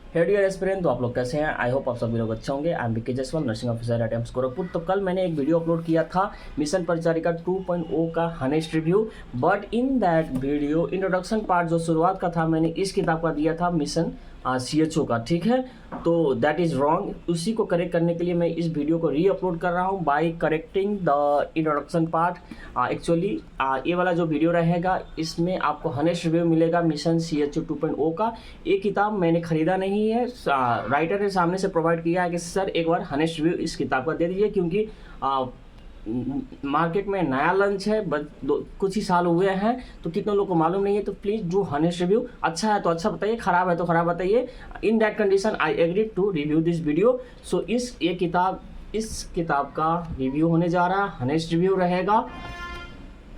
हे dear aspirant, तो आप लोग कैसे हैं? आई होप आप सभी लोग अच्छे होंगे। I am Vicky Jaswal, nursing officer eight AIIMS Gorakhpur. तो कल मैंने एक वीडियो अपलोड किया था मिशन परिचारिका 2.0 का honest review, but in that video introduction part जो शुरुआत का था मैंने इस किताब का दिया था मिशन CHO का, ठीक है। तो दैट इज़ रॉन्ग। उसी को करेक्ट करने के लिए मैं इस वीडियो को री अपलोड कर रहा हूँ by correcting the introduction part. Actually ये वाला जो वीडियो रहेगा इसमें आपको हनेस्ट रिव्यू मिलेगा मिशन CHO 2.0 का। ये किताब मैंने खरीदा नहीं है, राइटर ने सामने से प्रोवाइड किया है कि सर एक बार हनेस्ट रिव्यू इस किताब का दे दीजिए, क्योंकि मार्केट में नया लंच है, बस कुछ ही साल हुए हैं तो कितने लोग को मालूम नहीं है। तो प्लीज़ जो हनेस्ट रिव्यू अच्छा है तो अच्छा बताइए, खराब है तो खराब बताइए। In that condition I agree to review this video. So इस किताब का रिव्यू होने जा रहा है, हनेस्ट रिव्यू रहेगा।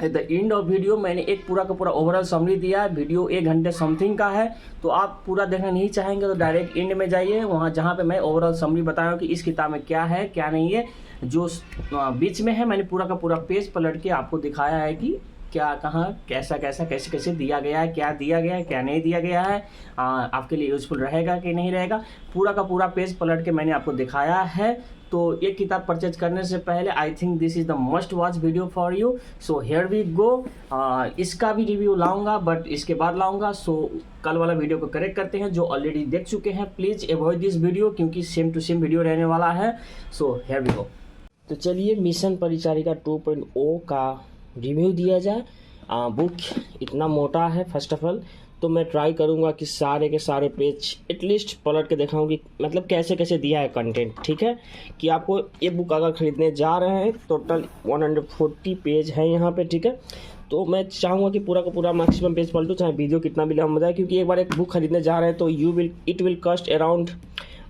At the end of video मैंने एक पूरा का पूरा ओवरऑल समरी दिया है। वीडियो 1 घंटे समथिंग का है, तो आप पूरा देखना नहीं चाहेंगे तो डायरेक्ट एंड में जाइए, वहाँ जहाँ पे मैं ओवरऑल समरी बताया हूँ कि इस किताब में क्या है क्या नहीं है। जो बीच में है मैंने पूरा का पूरा पेज पलट के आपको दिखाया है कि क्या कहाँ कैसा कैसा कैसे कैसे दिया गया है, क्या दिया गया है क्या नहीं दिया गया है, आपके लिए यूजफुल रहेगा कि नहीं रहेगा। पूरा का पूरा पेज पलट के मैंने आपको दिखाया है। तो ये किताब परचेज करने से पहले I think this is the must watch video for you. So here we go. इसका भी रिव्यू लाऊंगा बट इसके बाद लाऊंगा। सो कल वाला वीडियो को करेक्ट करते हैं। जो ऑलरेडी देख चुके हैं प्लीज़ अवॉइड दिस वीडियो, क्योंकि सेम टू सेम वीडियो रहने वाला है। So here we go. तो चलिए मिशन परिचारिका 2.0 का रिव्यू दिया जाए। बुक इतना मोटा है फर्स्ट ऑफ ऑल, तो मैं ट्राई करूंगा कि सारे के सारे पेज एटलीस्ट पलट के दिखाऊं कि मतलब कैसे कैसे दिया है कंटेंट, ठीक है। कि आपको ये बुक अगर खरीदने जा रहे हैं टोटल 140 पेज है यहाँ पे, ठीक है। तो मैं चाहूँगा कि पूरा का पूरा मैक्सिमम पेज पलटूँ, चाहे वीडियो कितना भी लंबा जाए, क्योंकि एक बार एक बुक खरीदने जा रहे हैं तो इट विल कॉस्ट अराउंड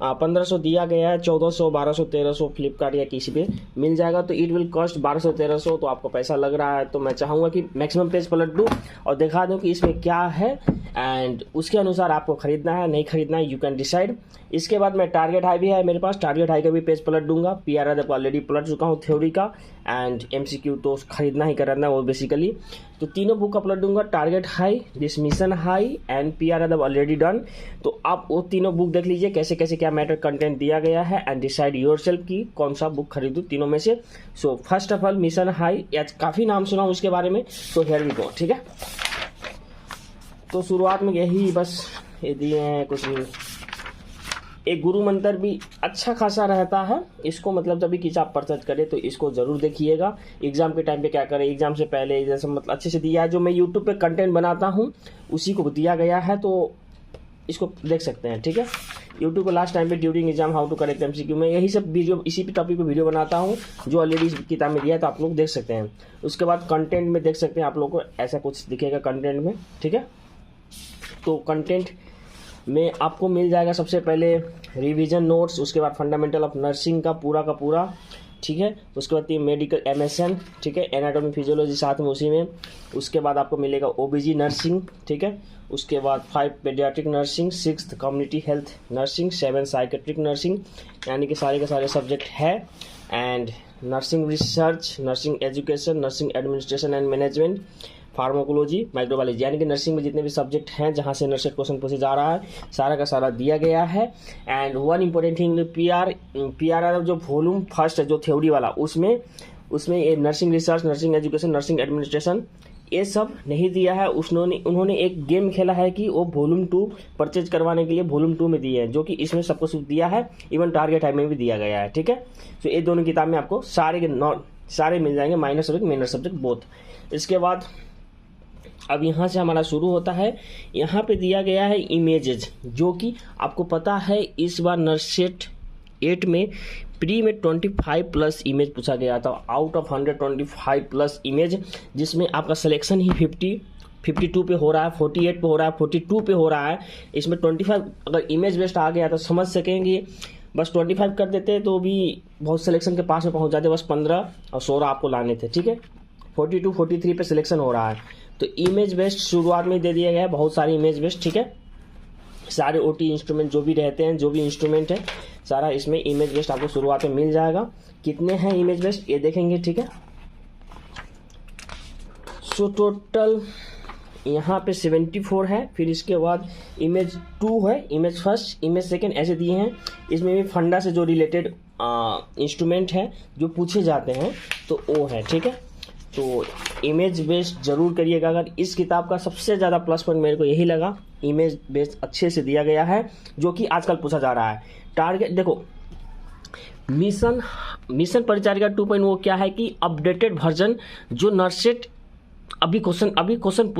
1500 दिया गया है, 1400 1200 1300 फ्लिपकार्ट या किसी पे मिल जाएगा। तो इट विल कॉस्ट 1200 1300, तो आपको पैसा लग रहा है। तो मैं चाहूँगा कि मैक्सिमम पेज पलट दूँ और दिखा दूँ कि इसमें क्या है, एंड उसके अनुसार आपको खरीदना है नहीं खरीदना है, यू कैन डिसाइड। इसके बाद मैं टारगेट हाई भी है मेरे पास, टारगेट हाई का भी पेज पलट दूंगा। PRR ऑलरेडी पलट चुका हूँ थ्योरी का, एंड MCQ तो खरीदना ही करना है वो बेसिकली। तो तीनों बुक का पलट दूंगा, target high, this mission high and PRR already done. तो आप वो तीनों बुक देख लीजिए कैसे कैसे क्या मैटर कंटेंट दिया गया है, एंड डिसाइड योरसेल्फ की कौन सा बुक खरीदूँ तीनों में से। So first of all mission high, या काफ़ी नाम सुना हूँ उसके बारे में, तो हियर वी गो, ठीक है। तो शुरुआत में यही बस ये दिए हैं कुछ भी। एक गुरु मंत्र भी अच्छा खासा रहता है, इसको मतलब जब भी किताब परचेज करें तो इसको ज़रूर देखिएगा। एग्जाम के टाइम पे क्या करें, एग्जाम से पहले जैसे मतलब अच्छे से दिया है। जो मैं यूट्यूब पे कंटेंट बनाता हूँ उसी को दिया गया है, तो इसको देख सकते हैं, ठीक है। यूट्यूब को लास्ट टाइम पे during exam how to correct MCQ में यही सब वीडियो इसी पे टॉपिक पे वीडियो बनाता हूँ, जो ऑलरेडी इस किताब में दिया है, तो आप लोग देख सकते हैं। उसके बाद कंटेंट में देख सकते हैं आप लोग को ऐसा कुछ दिखेगा कंटेंट में, ठीक है। तो कंटेंट में आपको मिल जाएगा सबसे पहले रिवीजन नोट्स, उसके बाद फंडामेंटल ऑफ नर्सिंग का पूरा, ठीक है। उसके बाद मेडिकल MSN, ठीक है, एनाटॉमी फिजियोलॉजी साथ में उसी में। उसके बाद आपको मिलेगा OBG नर्सिंग, ठीक है। उसके बाद 5 paediatric nursing, 6 community health nursing, 7 psychiatric nursing, यानी कि सारे के सारे सब्जेक्ट है। And nursing research, nursing education, nursing administration and management, pharmacology, microbiology, यानी कि नर्सिंग में जितने भी सब्जेक्ट हैं जहाँ से नर्सिंग क्वेश्चन पूछे जा रहा है सारा का सारा दिया गया है। And one important thing, PRR जो वॉल्यूम फर्स्ट है जो थ्योरी वाला, उसमें ये nursing research, nursing education, nursing administration ये सब नहीं दिया है। उन्होंने एक गेम खेला है कि वो वॉल्यूम 2 परचेज करवाने के लिए वॉल्यूम 2 में दिए हैं, जो कि इसमें सबको कुछ दिया है, इवन टारगेट हाई में भी दिया गया है, ठीक है। तो ये दोनों किताब में आपको सारे मिल जाएंगे, minor subject major subject both. इसके बाद अब यहाँ से हमारा शुरू होता है। यहाँ पे दिया गया है इमेजेज, जो कि आपको पता है इस बार नर्सेट 8 में प्री में 25+ इमेज पूछा गया था। आउट ऑफ 100 25+ इमेज, जिसमें आपका सिलेक्शन ही 52 पे हो रहा है, 48 पे हो रहा है, 42 पे हो रहा है। इसमें 25 अगर इमेज बेस्ड आ गया तो समझ सकेंगे। बस 25 कर देते तो भी बहुत सिलेक्शन के पास में पहुँच जाते, बस 15 और 16 आपको लाने थे, ठीक है। 42 43 पे सिलेक्शन हो रहा है, तो इमेज बेस्ड शुरुआत में दे दिया गया है, बहुत सारी इमेज बेस्ड, ठीक है। सारे OT इंस्ट्रूमेंट जो भी रहते हैं, जो भी इंस्ट्रूमेंट है सारा इसमें इमेज बेस्ड आपको शुरुआत में मिल जाएगा। कितने हैं इमेज बेस्ड ये देखेंगे, ठीक है। सो टोटल यहाँ पे 74 है, फिर इसके बाद इमेज 2 है, इमेज फर्स्ट, इमेज सेकंड, ऐसे दिए हैं। इसमें भी फंडा से जो रिलेटेड इंस्ट्रूमेंट है जो पूछे जाते हैं तो वो है, ठीक है। तो इमेज बेस्ड जरूर करिएगा। अगर इस किताब का सबसे ज़्यादा प्लस पॉइंट मेरे को यही लगा, इमेज बेस्ड अच्छे से दिया गया है, जो कि आजकल पूछा जा रहा है। टारगेट देखो, मिशन परिचारिका 2.0 क्या है कि अपडेटेड वर्जन, जो नर्सेट अभी क्वेश्चन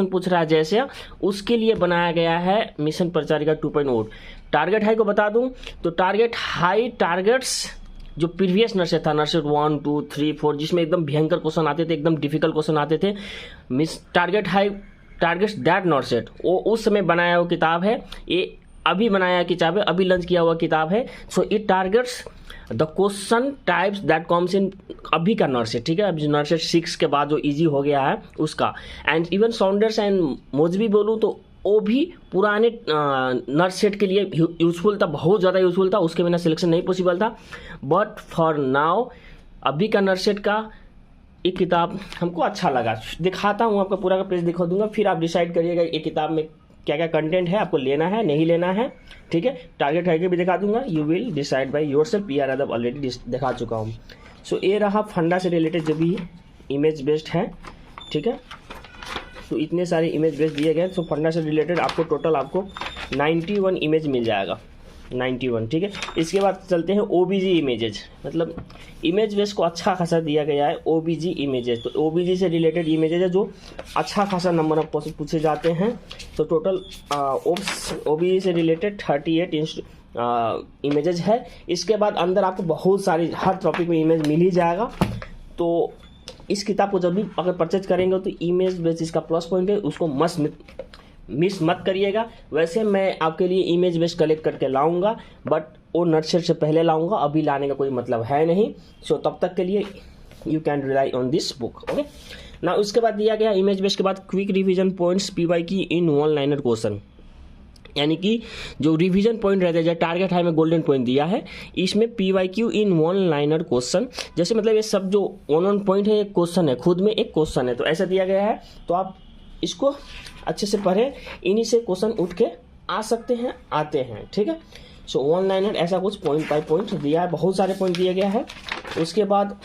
पूछ रहा है जैसे, उसके लिए बनाया गया है मिशन परिचारिका 2.0। टारगेट हाई को बता दूं तो टारगेट हाई टारगेट्स जो प्रीवियस नर्सेट था, नर्सेट 1, 2, 3, 4, जिसमें एकदम भयंकर क्वेश्चन आते थे, एकदम डिफिकल्ट क्वेश्चन आते थे, टारगेट हाई टारगेट्स दैट नर्सेट, वो उस समय बनाया हुआ किताब है। ये अभी बनाया किताब है, अभी लॉन्च किया हुआ किताब है। So it targets the question types that comes in अभी का नर्सेट, ठीक है। अभी नर्सेट 6 के बाद जो इजी हो गया है उसका। एंड इवन साउंडर्स एंड मोजबी बोलूँ तो वो भी पुराने नर्सेट के लिए यूजफुल था, बहुत ज़्यादा यूजफुल था, उसके बिना सिलेक्शन नहीं पॉसिबल था। बट फॉर नाउ अभी का नर्सेट का एक किताब हमको अच्छा लगा। दिखाता हूँ, आपका पूरा का पेज दिखा दूंगा, फिर आप डिसाइड करिएगा एक किताब में क्या क्या कंटेंट है, आपको लेना है नहीं लेना है, ठीक है। टारगेट हाई भी दिखा दूंगा, you will decide by yourself. PR Yadav already दिखा चुका हूँ। सो ये रहा फंडा से रिलेटेड जो भी इमेज बेस्ड है, ठीक है। तो इतने सारे इमेज बेस्ड दिए गए। सो फंडा से रिलेटेड आपको टोटल 91 इमेज मिल जाएगा, 91, ठीक है। इसके बाद चलते हैं OBG इमेजेज, मतलब इमेज बेस को अच्छा खासा दिया गया है OBG इमेजेज। तो OBG से रिलेटेड इमेजेज है जो अच्छा खासा नंबर ऑफ क्वेश्चन पूछे जाते हैं। तो टोटल OBG से रिलेटेड 38 इमेजेज है। इसके बाद अंदर आपको बहुत सारी हर टॉपिक में इमेज मिल ही जाएगा। तो इस किताब को जब भी अगर परचेज करेंगे तो इमेज बेस इसका प्लस पॉइंट है, उसको मिस मत करिएगा। वैसे मैं आपके लिए इमेज बेस कलेक्ट करके लाऊंगा, बट वो नर्सेट से पहले लाऊंगा, अभी लाने का कोई मतलब है नहीं। सो तब तक के लिए you can rely on this book, okay ना। उसके बाद दिया गया इमेज बेस के बाद quick revision points PYQ in 1-लाइनर question, यानी कि जो रिवीजन पॉइंट रहते हैं, जैसे टारगेट हाई में गोल्डन पॉइंट दिया है, इसमें PYQ इन 1-लाइनर क्वेश्चन, जैसे मतलब ये सब जो 1 पॉइंट है, एक क्वेश्चन है, खुद में एक क्वेश्चन है, तो ऐसा दिया गया है। तो आप इसको अच्छे से पढ़ें, इन्हीं से क्वेश्चन उठ के आ सकते हैं, आते हैं, ठीक है। सो 1-लाइनर ऐसा कुछ पॉइंट बाय पॉइंट दिया है, बहुत सारे पॉइंट दिया गया है। उसके बाद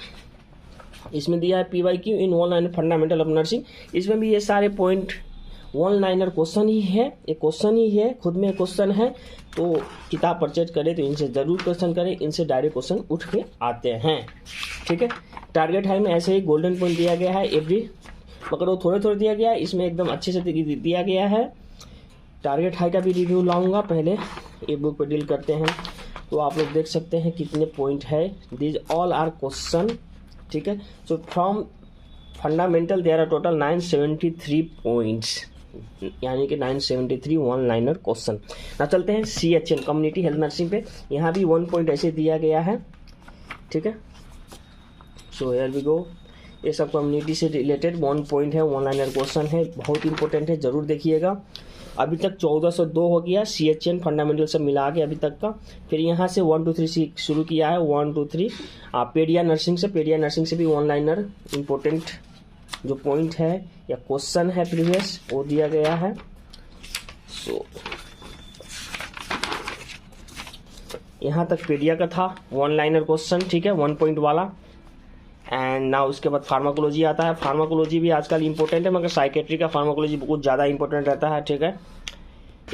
इसमें दिया है PYQ इन 1-लाइनर फंडामेंटल ऑफ नर्सिंग, इसमें भी ये सारे पॉइंट 1-लाइनर क्वेश्चन ही है, एक क्वेश्चन ही है, खुद में क्वेश्चन है। तो किताब परचेज करें तो इनसे ज़रूर क्वेश्चन करें, इनसे डायरेक्ट क्वेश्चन उठ के आते हैं, ठीक है। टारगेट हाई में ऐसे ही गोल्डन पॉइंट दिया गया है एवरी, मगर वो थोड़े थोड़े दिया गया है, इसमें एकदम अच्छे से दिया गया है। टारगेट हाई का भी रिव्यू लाऊंगा, पहले ये बुक पर डील करते हैं। तो आप लोग देख सकते हैं कितने पॉइंट है, दीज ऑल आर क्वेश्चन, ठीक है। So from fundamental there are total 973 points, यानी कि 973 1-लाइनर क्वेश्चन। ना चलते हैं CHN कम्युनिटी हेल्थ नर्सिंग पे, यहाँ भी 1 पॉइंट ऐसे दिया गया है, ठीक है। सो हियर वी गो, ये सब कम्युनिटी से रिलेटेड 1 पॉइंट है, 1-लाइनर क्वेश्चन है, बहुत इंपॉर्टेंट है, जरूर देखिएगा। अभी तक 1402 हो गया CHN फंडामेंटल सब मिला के अभी तक का। फिर यहाँ से 1 2 3 शुरू किया है, 1 2 3 पेडिया नर्सिंग से भी 1-लाइनर इंपॉर्टेंट जो पॉइंट है या क्वेश्चन है प्रीवियस, वो दिया गया है। सो यहाँ तक पेडिया का था 1-लाइनर क्वेश्चन, ठीक है, 1 पॉइंट वाला। एंड ना उसके बाद फार्माकोलॉजी आता है। फार्माकोलॉजी भी आजकल इंपॉर्टेंट है, मगर साइकेट्री का फार्माकोलॉजी बहुत ज़्यादा इंपॉर्टेंट रहता है, ठीक है।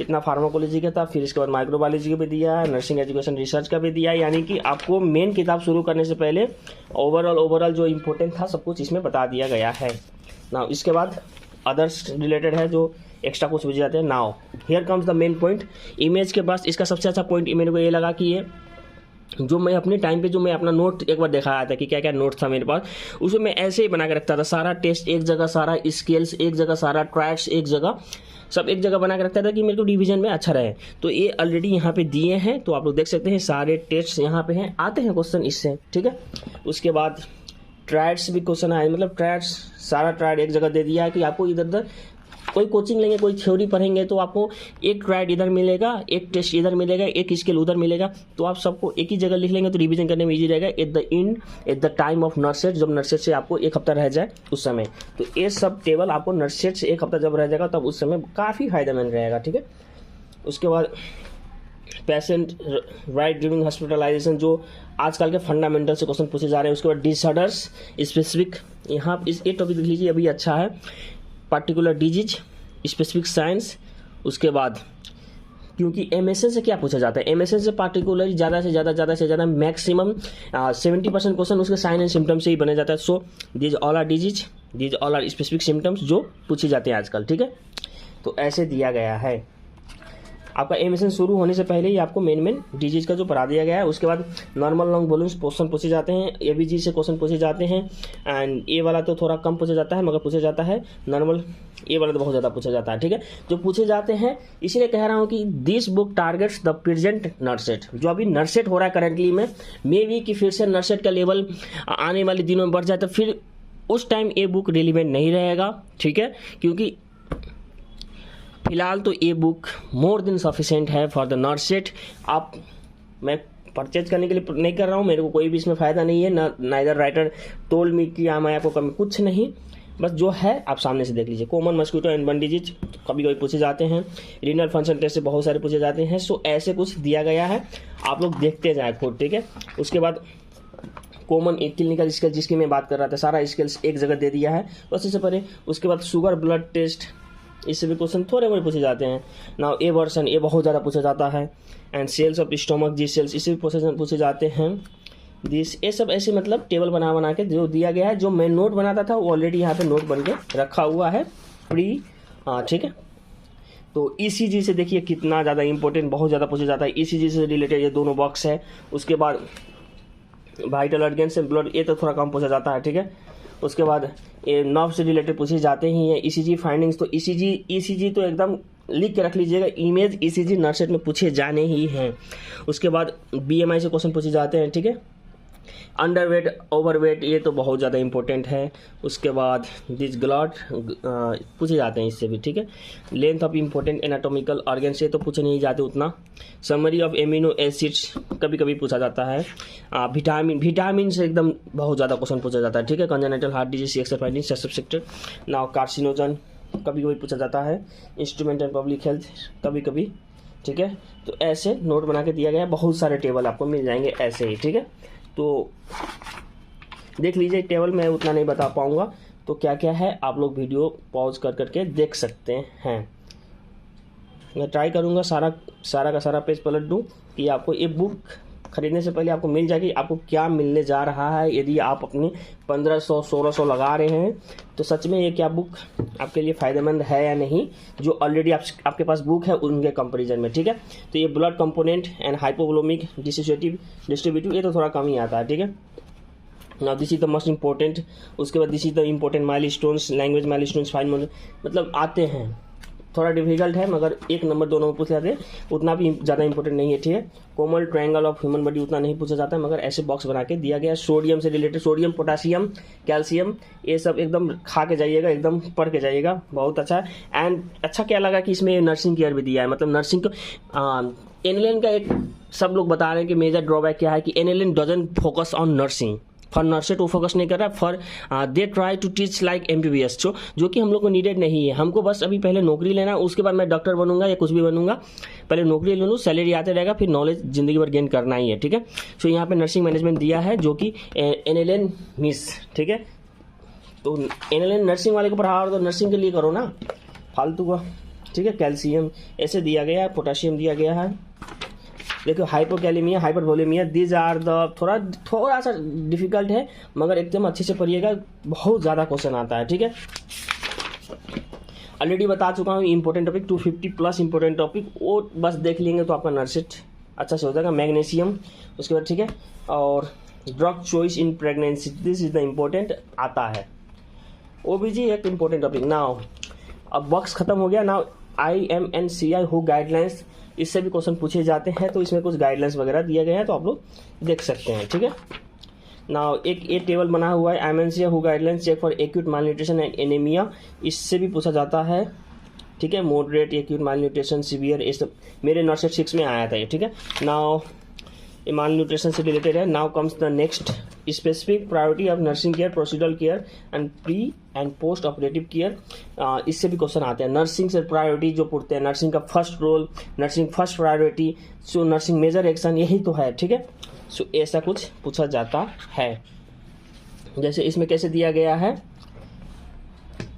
इतना फार्माकोलॉजी का था। फिर इसके बाद माइक्रोबायोलॉजी का भी दिया है, नर्सिंग एजुकेशन रिसर्च का भी दिया है, यानी कि आपको मेन किताब शुरू करने से पहले ओवरऑल जो इंपॉर्टेंट था सब कुछ इसमें बता दिया गया है। ना इसके बाद अदर्स रिलेटेड है जो एक्स्ट्रा कुछ बुझ जाते हैं। Now here comes the main point, image के पास इसका सबसे अच्छा पॉइंट मेरे को ये लगा कि ये जो मैं अपने टाइम पे जो मैं अपना नोट एक बार दिखाया था कि क्या क्या नोट था मेरे पास, उसमें मैं ऐसे ही बना के रखता था। सारा टेस्ट एक जगह, सारा स्केल्स एक जगह, सारा ट्रैक्स एक जगह, सब एक जगह बना के रखता था कि मेरे को डिवीजन में अच्छा रहे। तो ये ऑलरेडी यहाँ पे दिए हैं, तो आप लोग देख सकते हैं सारे टेस्ट यहाँ पे हैं, आते हैं क्वेश्चन इससे, ठीक है। उसके बाद ट्रायड्स भी क्वेश्चन आए, मतलब ट्रायड्स सारा ट्रायड एक जगह दे दिया है कि आपको इधर उधर कोई कोचिंग लेंगे, कोई थ्योरी पढ़ेंगे तो आपको एक राइट इधर मिलेगा, एक टेस्ट इधर मिलेगा, एक स्केल उधर मिलेगा, तो आप सबको एक ही जगह लिख लेंगे तो रिवीजन करने में ईजी रहेगा। एट द टाइम ऑफ नर्सेट, जब नर्सेट से आपको एक हफ्ता रह जाए उस समय, तो ये सब टेबल आपको नर्सेट से एक हफ्ता जब रह जाएगा तब उस समय काफ़ी फायदेमंद रहेगा, ठीक है। उसके बाद पेशेंट राइट ड्यूरिंग हॉस्पिटलाइजेशन, जो आजकल के फंडामेंटल से क्वेश्चन पूछे जा रहे हैं। उसके बाद डिसऑर्डर्स स्पेसिफिक, यहाँ इस ये टॉपिक लिख लीजिए, अभी अच्छा है। Particular disease, specific science. उसके बाद क्योंकि एमएसएन से क्या पूछा जाता है, एमएसएन से पार्टिकुलर ज़्यादा से ज़्यादा मैक्सिमम 70% क्वेश्चन उसके साइन एंड सिम्टम से ही बने जाता है। So these all are disease, these all are specific symptoms जो पूछे जाते हैं आजकल, ठीक है। तो ऐसे दिया गया है। आपका एमएसएन शुरू होने से पहले ही आपको मेन डिजीज का जो पढ़ा दिया गया है। उसके बाद नॉर्मल लॉन्ग वॉल्यूम्स क्वेश्चन पूछे जाते हैं, एबीजी से क्वेश्चन पूछे जाते हैं, एंड ए वाला तो थोड़ा कम पूछा जाता है मगर पूछा जाता है। नॉर्मल ए वाला तो बहुत ज़्यादा पूछा जाता है, ठीक है। जो पूछे जाते हैं, इसीलिए कह रहा हूँ कि this book targets the present NORCET, जो अभी नर्सेट हो रहा है करेंटली में, मे बी कि फिर से नर्सेट का लेवल आने वाले दिनों में बढ़ जाए तो फिर उस टाइम ये बुक रिलीवेंट नहीं रहेगा, ठीक है। क्योंकि फिलहाल तो ये बुक मोर देन सफिशेंट है फॉर द नर्सेट। आप, मैं परचेज करने के लिए नहीं कर रहा हूँ, मेरे को कोई भी इसमें फ़ायदा नहीं है, नाइदर राइटर टोल्ड मी कि मैं आपको कमी, कुछ नहीं, बस जो है आप सामने से देख लीजिए। Common mosquito and burn disease कभी कभी पूछे जाते हैं, रीनल फंक्शन टेस्ट से बहुत सारे पूछे जाते हैं। सो ऐसे कुछ दिया गया है, आप लोग देखते जाए खुद, ठीक है। उसके बाद कॉमन एक क्लिनिकल स्केल जिसकी मैं बात कर रहा था, सारा स्केल्स एक जगह दे दिया है, बस इससे पहले। उसके बाद शुगर ब्लड टेस्ट, इससे भी क्वेश्चन थोड़े बहुत पूछे जाते हैं। नाउ ए वर्सन, ये बहुत ज़्यादा पूछा जाता है। And cells of stomach, G cells, इससे भी पूछे जाते हैं। दिस, ये सब ऐसे मतलब टेबल बना के जो दिया गया है, जो मैं नोट बनाता था वो ऑलरेडी यहाँ पे नोट बन के रखा हुआ है प्री, ठीक है। तो ईसीजी से देखिए कितना ज़्यादा इंपॉर्टेंट, बहुत ज़्यादा पूछा जाता है। ईसीजी से रिलेटेड ये दोनों बॉक्स है। उसके बाद वाइटल ऑर्गेन्स एंड ब्लड, ये तो थोड़ा कम पूछा जाता है, ठीक है। उसके बाद ये नर्व से रिलेटेड पूछे जाते ही हैं। ईसीजी फाइंडिंग्स, तो ईसीजी तो एकदम लिख के रख लीजिएगा, इमेज ईसीजी नर्सेट में पूछे जाने ही हैं। उसके बाद बीएमआई से क्वेश्चन पूछे जाते हैं, ठीक है। अंडरवेट, ओवरवेट, ये तो बहुत ज़्यादा इंपॉर्टेंट है। उसके बाद दिस ग्लॉट पूछे जाते हैं इससे भी, ठीक है। Length of important anatomical organ से तो पूछे नहीं जाते उतना। समरी ऑफ एमिनो एसिड्स कभी कभी पूछा जाता है। विटामिन से एकदम बहुत ज़्यादा क्वेश्चन पूछा जाता है, ठीक है। Congenital heart disease, sexual finding, subjected. Now carcinogen कभी कभी पूछा जाता है। इंस्ट्रूमेंट एंड पब्लिक हेल्थ कभी कभी, ठीक है। तो ऐसे नोट बना के दिया गया है, बहुत सारे टेबल आपको मिल जाएंगे ऐसे ही, ठीक है। तो देख लीजिए टेबल, मैं उतना नहीं बता पाऊँगा, तो क्या क्या है आप लोग वीडियो पॉज कर करके देख सकते हैं। मैं ट्राई करूँगा सारा का सारा पेज पलट दूँ कि आपको ये बुक खरीदने से पहले आपको मिल जाएगी। आपको क्या मिलने जा रहा है, यदि आप अपने 1500-1600 लगा रहे हैं तो सच में ये क्या बुक आपके लिए फ़ायदेमंद है या नहीं, जो ऑलरेडी आपके पास बुक है उनके कंपैरिजन में, ठीक है। तो ये blood component and hypovolaemic dissociative distributive, ये तो थोड़ा कम ही आता है, ठीक है। Now this is the most important. उसके बाद this is the important milestones, language milestones, fine, मतलब आते हैं, थोड़ा डिफिकल्ट है मगर 1 नंबर 2 नंबर पूछे जाते हैं, उतना भी ज़्यादा इंपॉर्टेंट नहीं है, ठीक है। कोमल ट्रायंगल ऑफ ह्यूमन बॉडी उतना नहीं पूछा जाता है, मगर ऐसे बॉक्स बना के दिया गया। सोडियम से रिलेटेड, सोडियम, पोटासियम, कैल्शियम, ये सब एकदम खा के जाइएगा, एकदम पढ़ के जाइएगा, बहुत अच्छा है। एंड अच्छा क्या लगा कि इसमें नर्सिंग केयर भी दिया है, मतलब नर्सिंग को एनएलएन का एक सब लोग बता रहे हैं कि मेजर ड्रॉबैक क्या है कि NLN doesn't focus on nursing. For NORCET वो फोकस नहीं कर रहा है, for they try to teach like MBBS, जो कि हम लोग को नीडेड नहीं है। हमको बस अभी पहले नौकरी लेना, उसके बाद मैं डॉक्टर बनूंगा या कुछ भी बनूंगा, पहले नौकरी ले लूँ, सैलरी आते रहेगा, फिर नॉलेज जिंदगी भर गेन करना ही है, ठीक है। सो यहाँ पे नर्सिंग मैनेजमेंट दिया है जो कि एनएलएन मिस, ठीक है। तो एनएलएन नर्सिंग वाले को पढ़ा तो नर्सिंग के लिए करो ना, फालतू का, ठीक है। कैल्शियम ऐसे दिया गया है, पोटाशियम दिया गया है। देखो hypokalaemia, hypervolaemia, these are the थोड़ा सा डिफिकल्ट है मगर एकदम अच्छे से पढ़िएगा, बहुत ज़्यादा क्वेश्चन आता है, ठीक है। ऑलरेडी बता चुका हूँ इंपॉर्टेंट टॉपिक 250+ इंपॉर्टेंट टॉपिक, वो बस देख लेंगे तो आपका नर्सेट अच्छा से हो जाएगा। मैग्नीशियम, उसके बाद, ठीक है। और drug choice in pregnancy, this is the important आता है। ओबीजी एक इम्पोर्टेंट टॉपिक। नाउ अब बॉक्स खत्म हो गया। नाउ IMNCI हु गाइडलाइंस, इससे भी क्वेश्चन पूछे जाते हैं, तो इसमें कुछ गाइडलाइंस वगैरह दिए गए हैं तो आप लोग देख सकते हैं, ठीक है। नाउ एक ये टेबल बना हुआ है, IMNCI हु guidelines check for acute malnutrition and anaemia, इससे भी पूछा जाता है। ठीक है। Moderate, acute malnutrition, severe, ये सब मेरे नर्सेट 6 में आया था ये, ठीक है। नाउ माल न्यूट्रिशन से रिलेटेड है। Now comes the next, specific priority of nursing care, procedural care and pre and post operative care. इससे भी क्वेश्चन आते हैं। नर्सिंग से प्रायोरिटी जो पूछते हैं, नर्सिंग का first role, nursing first priority, so nursing major action, यही तो है, ठीक है। सो ऐसा कुछ पूछा जाता है। जैसे इसमें कैसे दिया गया है,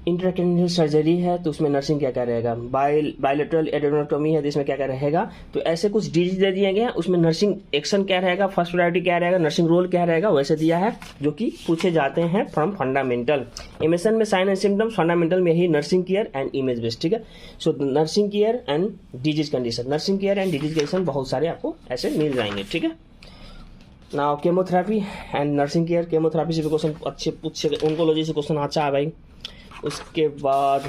इंट्राक्रेनियल सर्जरी है तो उसमें नर्सिंग क्या क्या रहेगा, बायलेटरल एडेनोटोमी है तो इसमें क्या क्या रहेगा। तो ऐसे कुछ डिजीज दे दिए गए हैं, उसमें नर्सिंग एक्शन क्या रहेगा, फर्स्ट प्रायोरिटी क्या रहेगा, नर्सिंग रोल क्या रहेगा, वैसे दिया है जो कि पूछे जाते हैं फ्रॉम फंडामेंटल। एमएसएन में साइन एंड सिम्टम्स, फंडामेंटल में ही nursing care and image based, ठीक है। So nursing care and disease condition, nursing care and disease condition बहुत सारे आपको ऐसे मिल जाएंगे, ठीक है। Now chemotherapy and nursing care, chemotherapy से भी क्वेश्चन अच्छे पूछे, ओंकोलॉजी से क्वेश्चन अच्छा है भाई। उसके बाद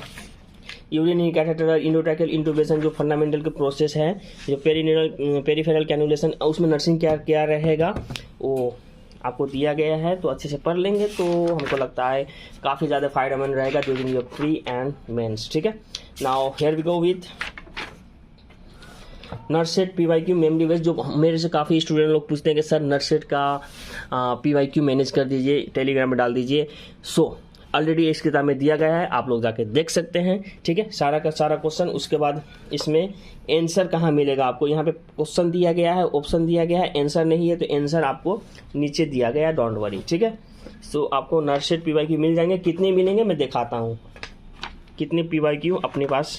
यूरिनरी कैथेटर, इंडोट्रैकियल इंटूबेशन जो फंडामेंटल के प्रोसेस है, जो पेरिफेरल कैनुलेशन, उसमें नर्सिंग क्या रहेगा वो आपको दिया गया है। तो अच्छे से पढ़ लेंगे तो हमको लगता है काफ़ी ज़्यादा फायदेमंद रहेगा during your pre and mains, ठीक है। Now here we go with NORCET PYQ memory base, जो मेरे से काफ़ी स्टूडेंट लोग पूछते हैं कि सर नर्सेट का PYQ मैनेज कर दीजिए, टेलीग्राम में डाल दीजिए। सो ऑलरेडी इस किताब में दिया गया है, आप लोग जाके देख सकते हैं, ठीक है, सारा का सारा क्वेश्चन। उसके बाद इसमें आंसर कहाँ मिलेगा आपको, यहाँ पे क्वेश्चन दिया गया है, ऑप्शन दिया गया है, आंसर नहीं है तो आंसर आपको नीचे दिया गया है, डोंट वरी, ठीक है। सो आपको नर्सेट PYQ मिल जाएंगे। कितने मिलेंगे मैं दिखाता हूँ, कितने PYQ अपने पास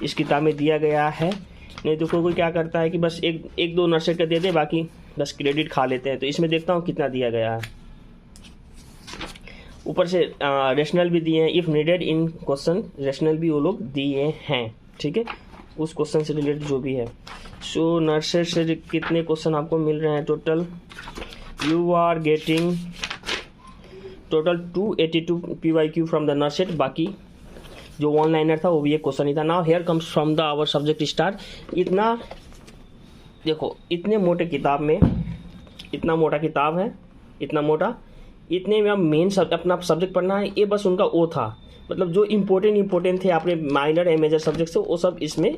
इस किताब में दिया गया है। नहीं तो कोई क्या करता है कि बस एक दो नर्सेट का दे दे, बाकी बस क्रेडिट खा लेते हैं। तो इसमें देखता हूँ कितना दिया गया है। ऊपर से रेशनल भी दिए हैं, if needed in question, rational भी वो लोग दिए हैं, ठीक है, उस क्वेश्चन से रिलेटेड जो भी है। सो नर्सेट से कितने क्वेश्चन आपको मिल रहे हैं total, you are getting total 282 PYQ from the NORCET. बाकी जो वन लाइनर था वो भी एक क्वेश्चन ही था। Now here comes from the our subject star. इतना देखो, इतने मोटे किताब में, इतना मोटा किताब है, इतना मोटा, इतने में अब मेन अपना सब्जेक्ट पढ़ना है, ये बस उनका वो था। मतलब जो इम्पोर्टेंट थे आपने माइनर या मेजर सब्जेक्ट से, वो सब इसमें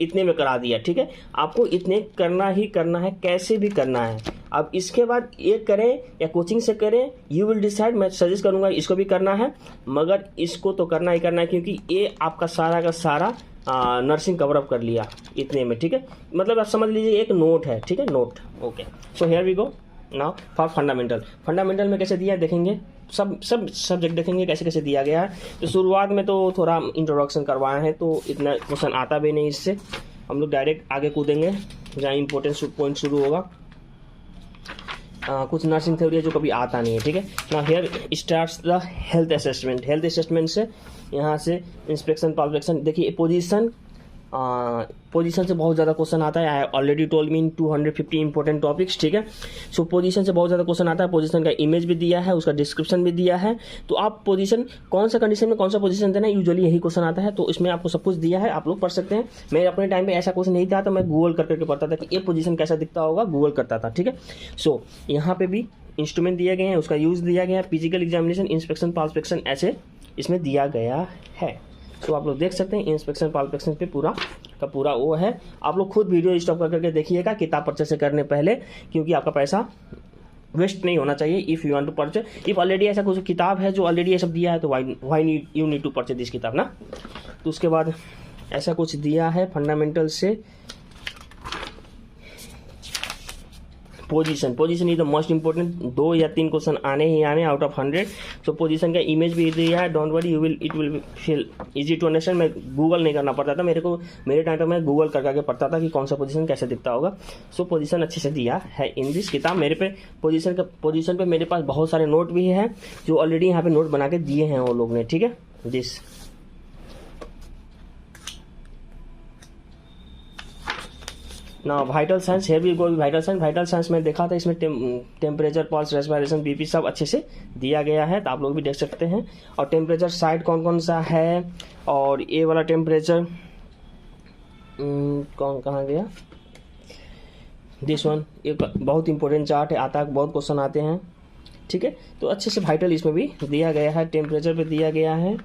इतने में करा दिया, ठीक है। आपको इतने करना ही करना है, कैसे भी करना है। अब इसके बाद ये करें या कोचिंग से करें, यू विल डिसाइड। मैं सजेस्ट करूंगा इसको भी करना है, मगर इसको तो करना ही करना है, क्योंकि ये आपका सारा का सारा नर्सिंग कवर अप कर लिया इतने में, ठीक है। मतलब आप समझ लीजिए एक नोट है, ठीक है, note. Okay, so here we go now for fundamental. Fundamental में कैसे दिया है देखेंगे, सब सब्जेक्ट देखेंगे कैसे कैसे दिया गया है। तो शुरुआत में तो थोड़ा इंट्रोडक्शन करवाए हैं, तो इतना क्वेश्चन आता भी नहीं इससे। हम लोग डायरेक्ट आगे कूदेंगे जहाँ इंपॉर्टेंट पॉइंट शुरू होगा। कुछ नर्सिंग थ्योरी है जो कभी आता नहीं है, ठीक है। ना here starts the health assessment. Health assessment से यहाँ से इंस्पेक्शन, पल्पेक्शन, देखिए पोजीशन से बहुत ज़्यादा क्वेश्चन आता है। I already told me in 250 important topics, ठीक है। सो पोजीशन से बहुत ज़्यादा क्वेश्चन आता है। पोजीशन का इमेज भी दिया है, उसका डिस्क्रिप्शन भी दिया है। तो आप पोजीशन कौन सा कंडीशन में कौन सा पोजीशन देना है, यूजुअली यही क्वेश्चन आता है। तो इसमें आपको सब कुछ दिया है, आप लोग पढ़ सकते हैं। मैं अपने टाइम पे ऐसा क्वेश्चन नहीं था तो मैं गूगल करके पढ़ता था कि ये पोजीशन कैसा दिखता होगा, गूगल करता था, ठीक है। सो यहाँ पे भी इंस्ट्रूमेंट दिए गए हैं, उसका यूज़ दिया गया है, फिजिकल एग्जामिनेशन, इंस्पेक्शन, पाल्पेक्शन, ऐसे इसमें दिया गया है। तो आप लोग देख सकते हैं इंस्पेक्शन पाल्पेक्शन पे पूरा का पूरा वो है। आप लोग खुद वीडियो स्टॉप करके देखिएगा किताब परचेस करने पहले, क्योंकि आपका पैसा वेस्ट नहीं होना चाहिए। If you want to purchase, if already ऐसा कुछ किताब है जो ऑलरेडी ये सब दिया है, तो why you need to purchase this किताब ना। तो उसके बाद ऐसा कुछ दिया है फंडामेंटल से। Position is the most important. 2 या 3 क्वेश्चन आने ही आने आउट ऑफ 100। सो पोजीशन का इमेज भी दिया है, don't worry, it will feel easy to understand. मैं गूगल नहीं करना पड़ता था मेरे टाइम पे, मैं गूगल करके पढ़ता था कि कौन सा पोजीशन कैसे दिखता होगा। सो पोजीशन अच्छे से दिया है इन दिस किताब। मेरे पे पोजीशन पे मेरे पास बहुत सारे नोट भी हैं जो ऑलरेडी यहाँ पे नोट बना के दिए हैं वो लोग ने, ठीक है। दिस ना vital science, here we go vital science में देखा था, इसमें टेम्परेचर, पल्स, रेस्पिरेशन, बीपी सब अच्छे से दिया गया है, तो आप लोग भी देख सकते हैं। और टेम्परेचर साइट कौन कौन सा है, और ये वाला टेम्परेचर कहाँ गया, दिस वन, एक बहुत इंपॉर्टेंट चार्ट है, आता है, बहुत क्वेश्चन आते हैं, ठीक है। तो अच्छे से वाइटल इसमें भी दिया गया है, टेम्परेचर पे दिया गया है।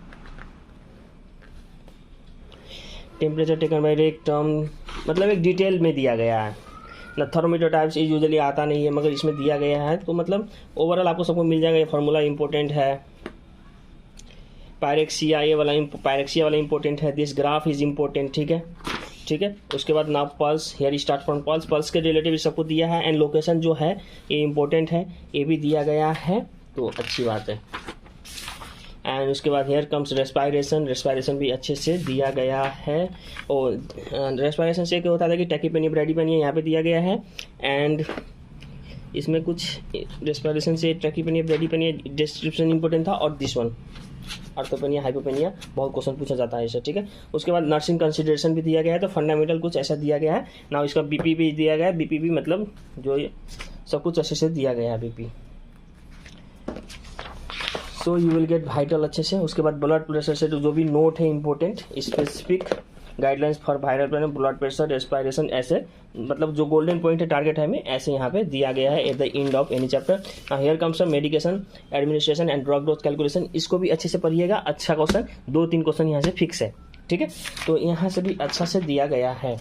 टेम्परेचर टेकन बाई रेक्टम, मतलब एक डिटेल में दिया गया है ना। थर्मोमीटर टाइप्स यूजुअली आता नहीं है मगर इसमें दिया गया है, तो मतलब ओवरऑल आपको सबको मिल जाएगा। ये फार्मूला इंपॉर्टेंट है। पायरेक्सिया, ये वाला पायरेक्सिया वाला इंपॉर्टेंट है। दिस ग्राफ इज इंपॉर्टेंट, ठीक है, ठीक है। उसके बाद now pulse, here start from pulse, pulse के रिलेटिव सबको दिया है। एंड लोकेशन जो है ये इंपॉर्टेंट है, ये भी दिया गया है, तो अच्छी बात है। एंड उसके बाद हेयर कम्स रेस्पायरेशन, रेस्पायरेशन भी अच्छे से दिया गया है। और रेस्पायरेशन से क्या होता है कि टैकीपेनिया ब्रैडीपेनिया यहाँ पे दिया गया है। एंड इसमें कुछ रेस्पायरेशन से टैकीपेनिया ब्रैडीपेनिया डिस्क्रिप्शन इंपॉर्टेंट था। और दिस वन ऑर्थोपेनिया हाइपोपेनिया बहुत क्वेश्चन पूछा जाता है इससे, ठीक है। उसके बाद नर्सिंग कंसिडरेशन भी दिया गया है, तो फंडामेंटल कुछ ऐसा दिया गया है ना। इसका बीपी भी दिया गया है, बीपी भी मतलब जो सब कुछ अच्छे से दिया गया है BP. So you will get vital अच्छे से। उसके बाद ब्लड प्रेशर से जो भी नोट है important, specific guidelines for viral pressure, blood pressure, respiration, ऐसे मतलब जो गोल्डन पॉइंट है टारगेट है में ऐसे यहाँ पे दिया गया है eight the end of any chapter. Here comes medication administration and drug dose calculation, इसको भी अच्छे से पढ़िएगा। अच्छा क्वेश्चन, 2-3 क्वेश्चन यहाँ से फिक्स है, ठीक है। तो यहाँ से भी अच्छा से दिया गया है।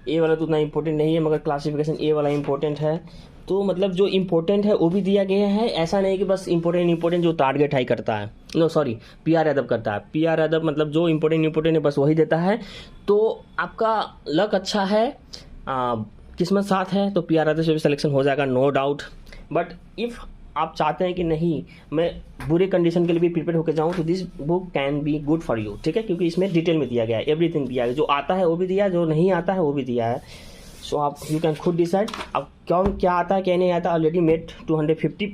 ए वाला तो उतना इंपॉर्टेंट नहीं है मगर क्लासिफिकेशन ए वाला इंपॉर्टेंट है। तो मतलब जो इम्पोर्टेंट है वो भी दिया गया है। ऐसा नहीं कि बस इंपॉर्टेंट जो टारगेट हाई करता है, नो सॉरी पीआर यादव करता है। पीआर यादव मतलब जो इंपॉर्टेंट है बस वही देता है। तो आपका लक अच्छा है, किस्मत साथ है, तो पीआर यादव से भी सिलेक्शन हो जाएगा, नो डाउट। बट इफ़ आप चाहते हैं कि नहीं मैं बुरे कंडीशन के लिए भी प्रिपेयर होकर जाऊँ, तो this book can be good for you, ठीक है। क्योंकि इसमें डिटेल में दिया गया है, एवरीथिंग दिया है, जो आता है वो भी दिया है, जो नहीं आता है वो भी दिया है। सो आप यू कैन खुद डिसाइड अब क्या आता है क्या नहीं आता। Already made 250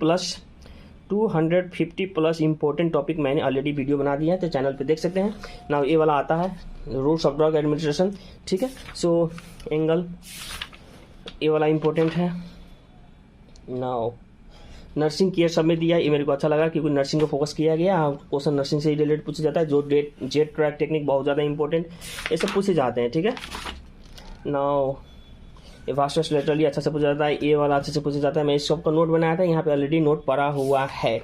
plus important topic मैंने ऑलरेडी वीडियो बना दिया है, तो चैनल पे देख सकते हैं ना। ये वाला आता है रूल्स ऑफ ड्रग एडमिनिस्ट्रेशन, ठीक है। सो एंगल ये वाला इंपॉर्टेंट है। नाउ नर्सिंग केयर सब में दिया है, ये मेरे को अच्छा लगा क्योंकि नर्सिंग को फोकस किया गया। क्वेश्चन नर्सिंग से ही रिलेटेड पूछा जाता है, जो जेट ट्रैक टेक्निक बहुत ज़्यादा इंपॉर्टेंट, ये सब पूछे जाते हैं, ठीक है। नाउ ये फास्टेस्ट लेटरली अच्छा से पूछा जाता है, ये वाला अच्छे से पूछा जाता है। मैं इस सब का नोट बनाया था, यहाँ पे ऑलरेडी नोट पड़ा हुआ है,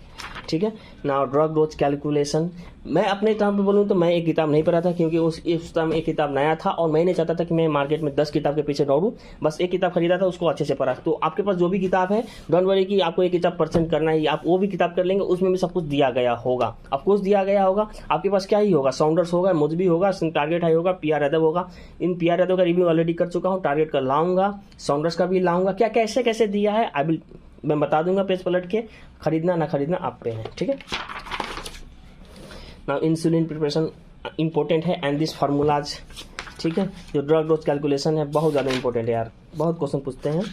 ठीक है। नाउ ड्रग डोज कैलकुलेशन, मैं अपने टाइम पे बोलूँ तो मैं एक किताब नहीं पढ़ा था क्योंकि उस टाइम एक किताब नया था और मैं नहीं चाहता था कि मैं मार्केट में 10 किताब के पीछे दौड़ूँ। बस एक किताब खरीदा था, उसको अच्छे से पढ़ा। तो आपके पास जो भी किताब है, डोंट वरी कि आपको एक किताब परसेंट करना है, आप वो भी किताब कर लेंगे, उसमें भी सब कुछ दिया गया होगा। अब कुछ दिया गया होगा, आपके पास क्या ही होगा, साउंडर्स होगा, मुजबी होगा, टारगेट हाई होगा, पीआर यादव होगा। इन पीआर यादव का रिव्यू ऑलरेडी कर चुका हूँ, टारगेट का लाऊंगा, साउंडर्स का भी लाऊंगा। क्या कैसे कैसे दिया है मैं बता दूंगा पेज पलट के, खरीदना ना खरीदना आप पे है, ठीक है। नाउ इंसुलिन प्रिपरेशन इंपॉर्टेंट है एंड दिस फार्मूलाज, ठीक है। जो ड्रग डोज कैलकुलेशन है बहुत ज़्यादा इंपॉर्टेंट है यार, बहुत क्वेश्चन पूछते हैं।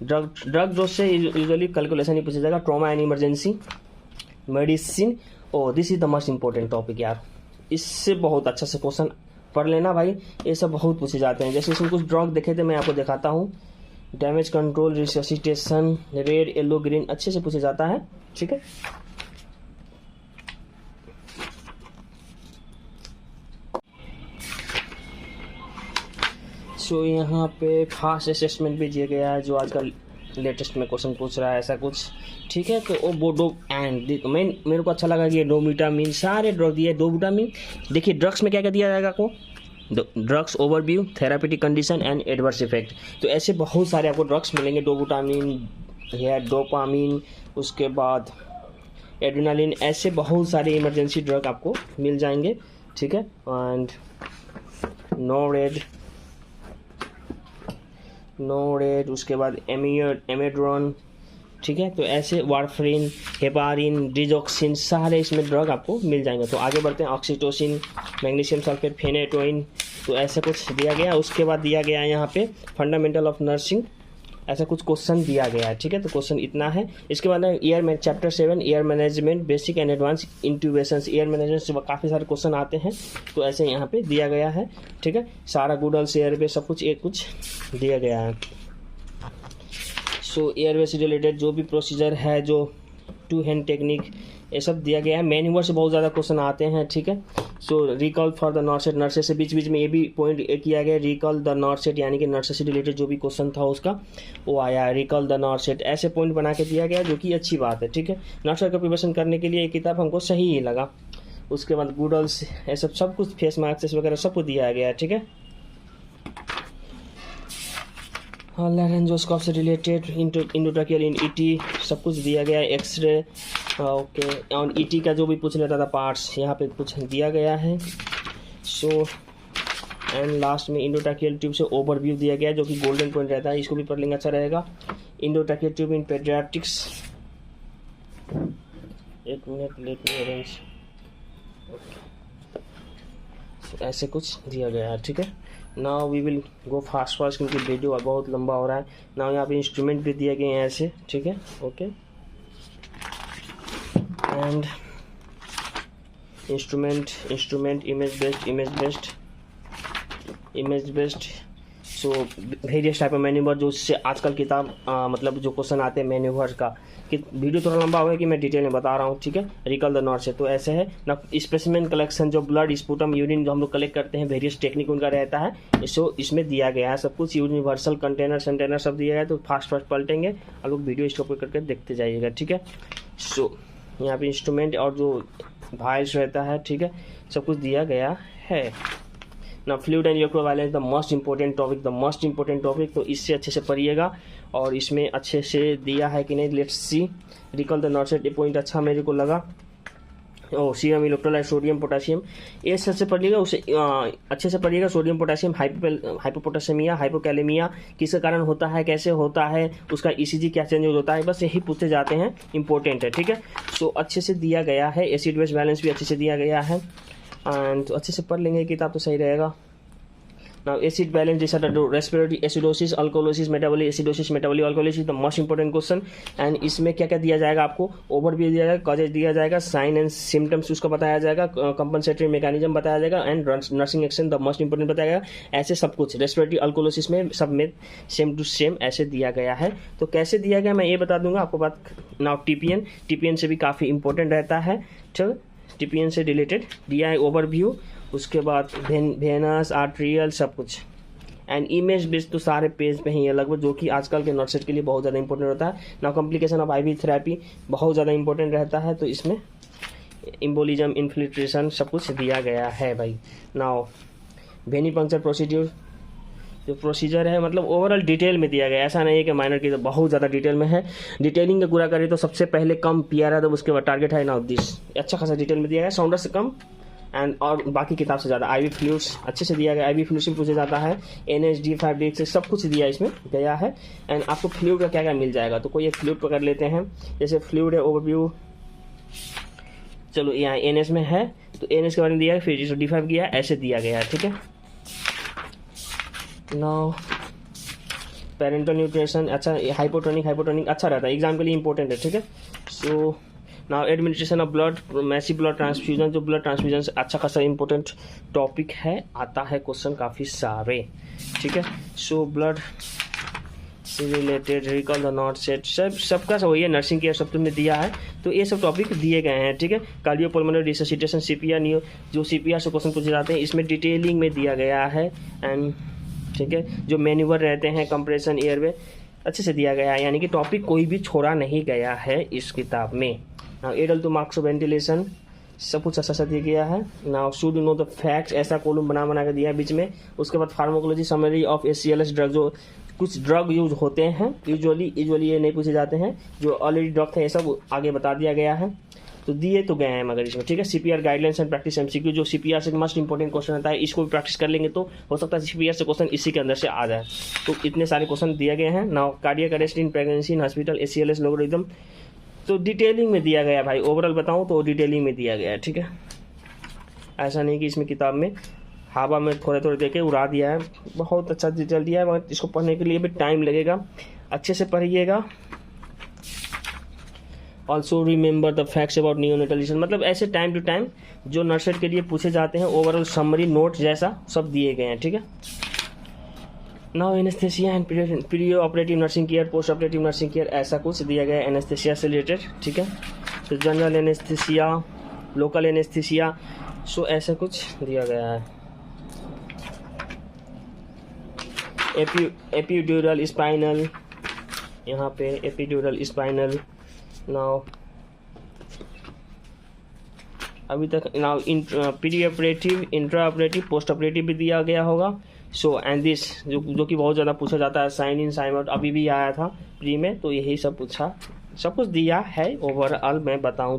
ड्रग डोज से यूजुअली कैलकुलेशन ही पूछा जाएगा। Trauma and emergency medicine, oh this is the most important topic यार, इससे बहुत अच्छा से क्वेश्चन पढ़ लेना भाई, ये सब बहुत पूछे जाते हैं। जैसे इसमें कुछ ड्रग देखे थे, मैं आपको दिखाता हूँ। Damage control, resuscitation, red, yellow, green, अच्छे से पूछा जाता है, ठीक है। सो यहाँ पे फास्ट असेसमेंट भी दिया गया है, जो आजकल लेटेस्ट में क्वेश्चन पूछ रहा है ऐसा कुछ, ठीक है। तो वो बोडो एंड मेरे को अच्छा लगा कि दो विटामिन, सारे ड्रग दिए, 2 विटामिन। देखिए ड्रग्स में क्या क्या दिया जाएगा आपको, drugs overview, therapeutic condition and adverse effect. तो ऐसे बहुत सारे आपको ड्रग्स मिलेंगे, 2 विटामिन, हेयर डोपामिन, उसके बाद एड्रेनालिन, ऐसे बहुत सारे इमरजेंसी ड्रग आपको मिल जाएंगे, ठीक है। एंड नोरेड, उसके बाद एमेड्रॉन, ठीक है। तो ऐसे वारफरिन, हेपारिन, डिजॉक्सिन, सारे इसमें ड्रग आपको मिल जाएंगे। तो आगे बढ़ते हैं, ऑक्सीटोसिन, मैग्नीशियम सल्फेट, फेनेटोइन, तो ऐसा कुछ दिया गया। उसके बाद दिया गया यहाँ पे फंडामेंटल ऑफ नर्सिंग, ऐसा कुछ क्वेश्चन दिया गया है, ठीक है। तो क्वेश्चन इतना है। इसके बाद chapter 7 air management, basic and advance intubations, air management से काफ़ी सारे क्वेश्चन आते हैं, तो ऐसे यहाँ पे दिया गया है, ठीक है। सारा गूडल्स, एयरवे, सब कुछ एक कुछ दिया गया है। सो एयरवे से रिलेटेड जो भी प्रोसीजर है, जो 2 हैंड टेक्निक, ये सब दिया गया है। मैन्यूवर से बहुत ज़्यादा क्वेश्चन आते हैं, ठीक है। So recall for the NORCET, nurses से बीच बीच में ये भी पॉइंट किया गया, रिकॉल द नॉर्सेट, यानी कि नर्सेस से रिलेटेड जो भी क्वेश्चन था उसका वो आया, रिकॉल द नॉर्सेट, ऐसे पॉइंट बना के दिया गया, जो कि अच्छी बात है, ठीक है। नर्सेट का प्रिपरेशन करने के लिए ये किताब हमको सही ही लगा। उसके बाद गूडल्स, ये सब कुछ फेस मास्क वगैरह सब कुछ दिया गया है, ठीक है। लैरेंजोस्कोप से रिलेटेड इंडोट्रैकियल इन ईटी सब कुछ दिया गया है, एक्सरे, ओके, और ईटी का जो भी पूछ लेता था पार्ट्स यहाँ पे कुछ दिया गया है। सो एंड लास्ट में इंडोट्रैकियल ट्यूब से ओवरव्यू दिया गया है, जो कि गोल्डन पॉइंट रहता है, इसको भी पढ़ लेंगे अच्छा रहेगा। इंडोट्रैकियल ट्यूब इन पेडियाट्रिक्स, एक मिनट, लेट मी अरेंज, ऐसे कुछ दिया गया है, ठीक है। Now we will go fast क्योंकि वीडियो बहुत लंबा हो रहा है। नाउ यहाँ पे इंस्ट्रूमेंट भी दिए गए हैं ऐसे, ठीक है, okay. And instrument image based so various type of manoeuvre, जो उससे आजकल किताब मतलब जो क्वेश्चन आते हैं मैन्यूवर का, कि वीडियो थोड़ा लंबा होगा कि मैं डिटेल में बता रहा हूँ, ठीक है। रिकॉल द नॉट से तो ऐसे है ना। स्पेसिमेन कलेक्शन, जो ब्लड, स्पूटम, यूरिन जो हम लोग कलेक्ट करते हैं, वेरियस टेक्निक उनका रहता है, इसमें दिया गया है सब कुछ। यूनिवर्सल कंटेनर सब दिया गया है, तो फास्ट पलटेंगे और लोग वीडियो स्टॉप करके देखते जाइएगा, ठीक है। सो यहाँ पे इंस्ट्रूमेंट और जो वायर्स रहता है, ठीक है, सब कुछ दिया गया है ना। Fluid and electrovalence the most important topic, तो इससे अच्छे से पढ़िएगा। और इसमें अच्छे से दिया है कि नहीं, let's see. Recall the not set, ये पॉइंट अच्छा मेरे को लगा। सीरम, इलेक्ट्रोलाइट, सोडियम, पोटासियम, ये सबसे पढ़िएगा। उसे अच्छे से पढ़िएगा। सोडियम पोटासियम, हाइपोपोटासिमिया, हाइपोकैलेमिया किसके कारण होता है, कैसे होता है, उसका ईसीजी क्या चेंज होता है, बस यही पूछे जाते हैं, इंपॉर्टेंट है, ठीक है। सो अच्छे से दिया गया है। एसिड बेस बैलेंस भी अच्छे से दिया गया है, एंड तो अच्छे से पढ़ लेंगे किताब तो सही रहेगा। नाउ एसिड बैलेंस, जैसा respiratory acidosis, alkalosis, metabolic acidosis, metabolic alkalosis, the most important question. And इसमें क्या क्या दिया जाएगा आपको, ओवरव्यू दिया जाएगा, कॉजेज दिया जाएगा, साइन एंड सिम्टम्स उसका बताया जाएगा, कंपनसेटरी मैकेनिज्म बताया जाएगा, and nursing action the most important बताया जाएगा। ऐसे सब कुछ रेस्पिरेटरी अल्कोलोसिस में सब में सेम टू सेम ऐसे दिया गया है। तो कैसे दिया गया मैं ये बता दूंगा आपको बात। नाउ टीपीएन से भी काफ़ी इंपॉर्टेंट रहता है, ठीक। टीपीएन से रिलेटेड दिया है ओवरव्यू, उसके बाद वेनस, आर्ट्रियल सब कुछ। एंड इमेज बेस्ड तो सारे पेज पे ही है लगभग, जो कि आजकल के नॉट सेट के लिए बहुत ज़्यादा इंपॉर्टेंट होता है। ना कॉम्प्लिकेशन ऑफ आईवी थेरेपी बहुत ज़्यादा इंपॉर्टेंट रहता है, तो इसमें इम्बोलिज्म, इन्फिल्ट्रेशन सब कुछ दिया गया है भाई। नाउ वेनी पंक्चर प्रोसीड्यूर, जो प्रोसीजर है मतलब ओवरऑल डिटेल में दिया गया, ऐसा नहीं है कि माइनर की तो बहुत ज़्यादा डिटेल में है। डिटेलिंग का पूरा करें तो सबसे पहले कम पीआर है, तो उसके बाद टारगेट है नाउ दिस, अच्छा खासा डिटेल में दिया गया, साउंडर से कम एंड और बाकी किताब से ज़्यादा। आईवी फ्लूइड्स अच्छे से दिया गया, आईवी फ्लूइड से पूछा जाता है, NHD 5D से सब कुछ दिया इसमें गया है। एंड आपको फ्लूइड का क्या क्या मिल जाएगा, तो कोई एक फ्लूइड पकड़ लेते हैं, जैसे फ्लूइड है ओवरव्यू, चलो यहाँ NS में है तो NS के बारे में दिया है, फिर D5 किया ऐसे दिया गया है, ठीक है। नाउ पेरेंटल न्यूट्रिशन, अच्छा हाइपोटोनिक अच्छा रहता है, एग्जाम के लिए इंपॉर्टेंट है, ठीक है। So now administration of blood, massive blood transfusion, जो ब्लड ट्रांसफ्यूजन से अच्छा खासा इंपॉर्टेंट टॉपिक है, आता है क्वेश्चन काफ़ी सारे, ठीक है। सो ब्लड से related, recall the not set, सबका सब वही है, नर्सिंग केयर सब तुमने दिया है, तो ये सब टॉपिक दिए गए हैं, ठीक है। कार्डियोपल्मोनरी रिससिटेशन, CPR जो CPR से क्वेश्चन पूछे जाते हैं, इसमें डिटेलिंग में दिया गया है। एंड ठीक है, जो मैन्यूवर रहते हैं, कंप्रेशन, एयरवे अच्छे से दिया गया है, यानी कि टॉपिक कोई भी छोड़ा नहीं गया है इस किताब में। एडल टू मार्क्स ऑफ वेंटिलेशन सब कुछ अच्छा सा दिया गया है। Now should you know the facts, ऐसा कॉलम बना के दिया है बीच में। उसके बाद pharmacology, summary of ACLS drug, जो कुछ ड्रग यूज होते हैं, यूजुअली ये नहीं पूछे जाते हैं, जो ऑलरेडी ड्रग थे ये सब आगे बता दिया गया है, तो दिए तो गए हैं मगर इसमें, ठीक है। CPR guidelines and practice MCQ, जो CPR से मस्ट इंपॉर्टेंट क्वेश्चन आता है, इसको भी प्रैक्टिस कर लेंगे तो हो सकता है CPR से क्वेश्चन इसी के अंदर से आ जाए। तो इतने सारे क्वेश्चन दिए गए हैं। Now cardiac arrest in pregnancy in hospital, ACLS logarithm, तो डिटेलिंग में दिया गया भाई। ओवरऑल बताऊं तो डिटेलिंग में दिया गया है, ठीक है। ऐसा नहीं कि इसमें किताब में हवा में थोड़े देके उड़ा दिया है, बहुत अच्छा डिटेल दिया है, मगर इसको पढ़ने के लिए भी टाइम लगेगा, अच्छे से पढ़िएगा। Also remember the facts about neonatalism, मतलब ऐसे टाइम टू टाइम जो नर्सेट के लिए पूछे जाते हैं, ओवरऑल समरी नोट जैसा सब दिए गए हैं, ठीक है। Now anaesthesia and pre operative nursing care, post operative nursing care, ऐसा कुछ दिया गया है एनेस्थेसिया से रिलेटेड, ठीक है। तो जनरल एनेस्थेसिया, लोकल एनेस्थेसिया, सो ऐसा कुछ दिया गया है। एपिड्यूरल स्पाइनल, यहाँ पे एपिड्यूरल स्पाइनल। नाउ अभी तक now pre operative, intra operative, post operative भी दिया गया होगा। सो एंड दिस जो कि बहुत ज़्यादा पूछा जाता है, साइन इन साइन आउट अभी भी आया था प्री में, तो यही सब पूछा, सब कुछ दिया है ओवरऑल मैं बताऊं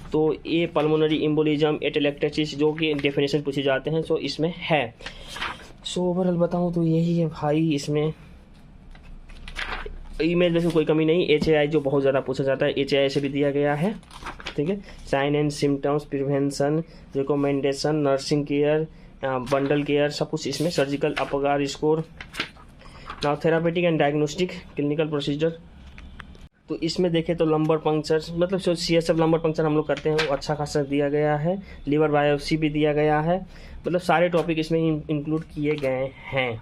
तो ये पल्मोनरी एम्बोलिज्म, एटेलेक्टेसिस जो कि डेफिनेशन पूछे जाते हैं, सो इसमें है। सो ओवरऑल बताऊं तो यही है भाई, इसमें इमेज में से कोई कमी नहीं। HAI जो बहुत ज़्यादा पूछा जाता है, HAI से भी दिया गया है, ठीक है। Sign and symptoms, prevention, recommendation, nursing care, bundle care, सब कुछ इसमें। Surgical Apgar score, now therapeutic and diagnostic clinical procedure. तो इसमें देखें तो लंबर पंक्चर, मतलब जो CSF लंबर पंक्चर हम लोग करते हैं वो अच्छा खासा दिया गया है। लीवर बायोप्सी भी दिया गया है, मतलब सारे टॉपिक इसमें इंक्लूड किए गए हैं।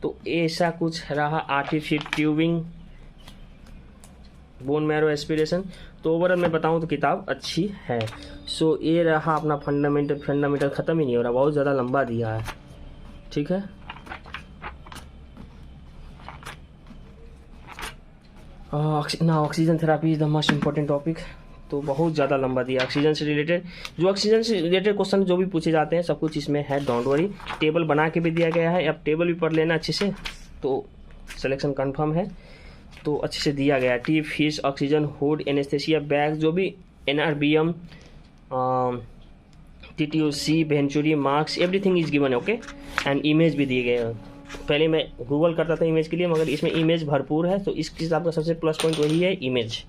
तो ऐसा कुछ रहा। Artificial tubing, bone marrow aspiration. तो ओवरऑल मैं बताऊं तो किताब अच्छी है। सो ये रहा अपना फंडामेंटल ख़त्म ही नहीं हो रहा, बहुत ज़्यादा लंबा दिया है, ठीक है। ना oxygen therapy is the most important topic. तो बहुत ज़्यादा लंबा दिया ऑक्सीजन से रिलेटेड, जो ऑक्सीजन से रिलेटेड क्वेश्चन जो भी पूछे जाते हैं सब कुछ इसमें है, डोंट वरी। टेबल बना के भी दिया गया है, अब टेबल भी पढ़ लेना अच्छे से, तो सिलेक्शन कंफर्म है। तो अच्छे से दिया गया, T fish, oxygen hood, anaesthesia bag, जो भी NRBM, TTOC, venturi, marks, everything is given, okay. And image भी दिए गए हैं। पहले मैं गूगल करता था इमेज के लिए, मगर इसमें इमेज भरपूर है, तो इस किताब का सबसे प्लस पॉइंट वही है, इमेज।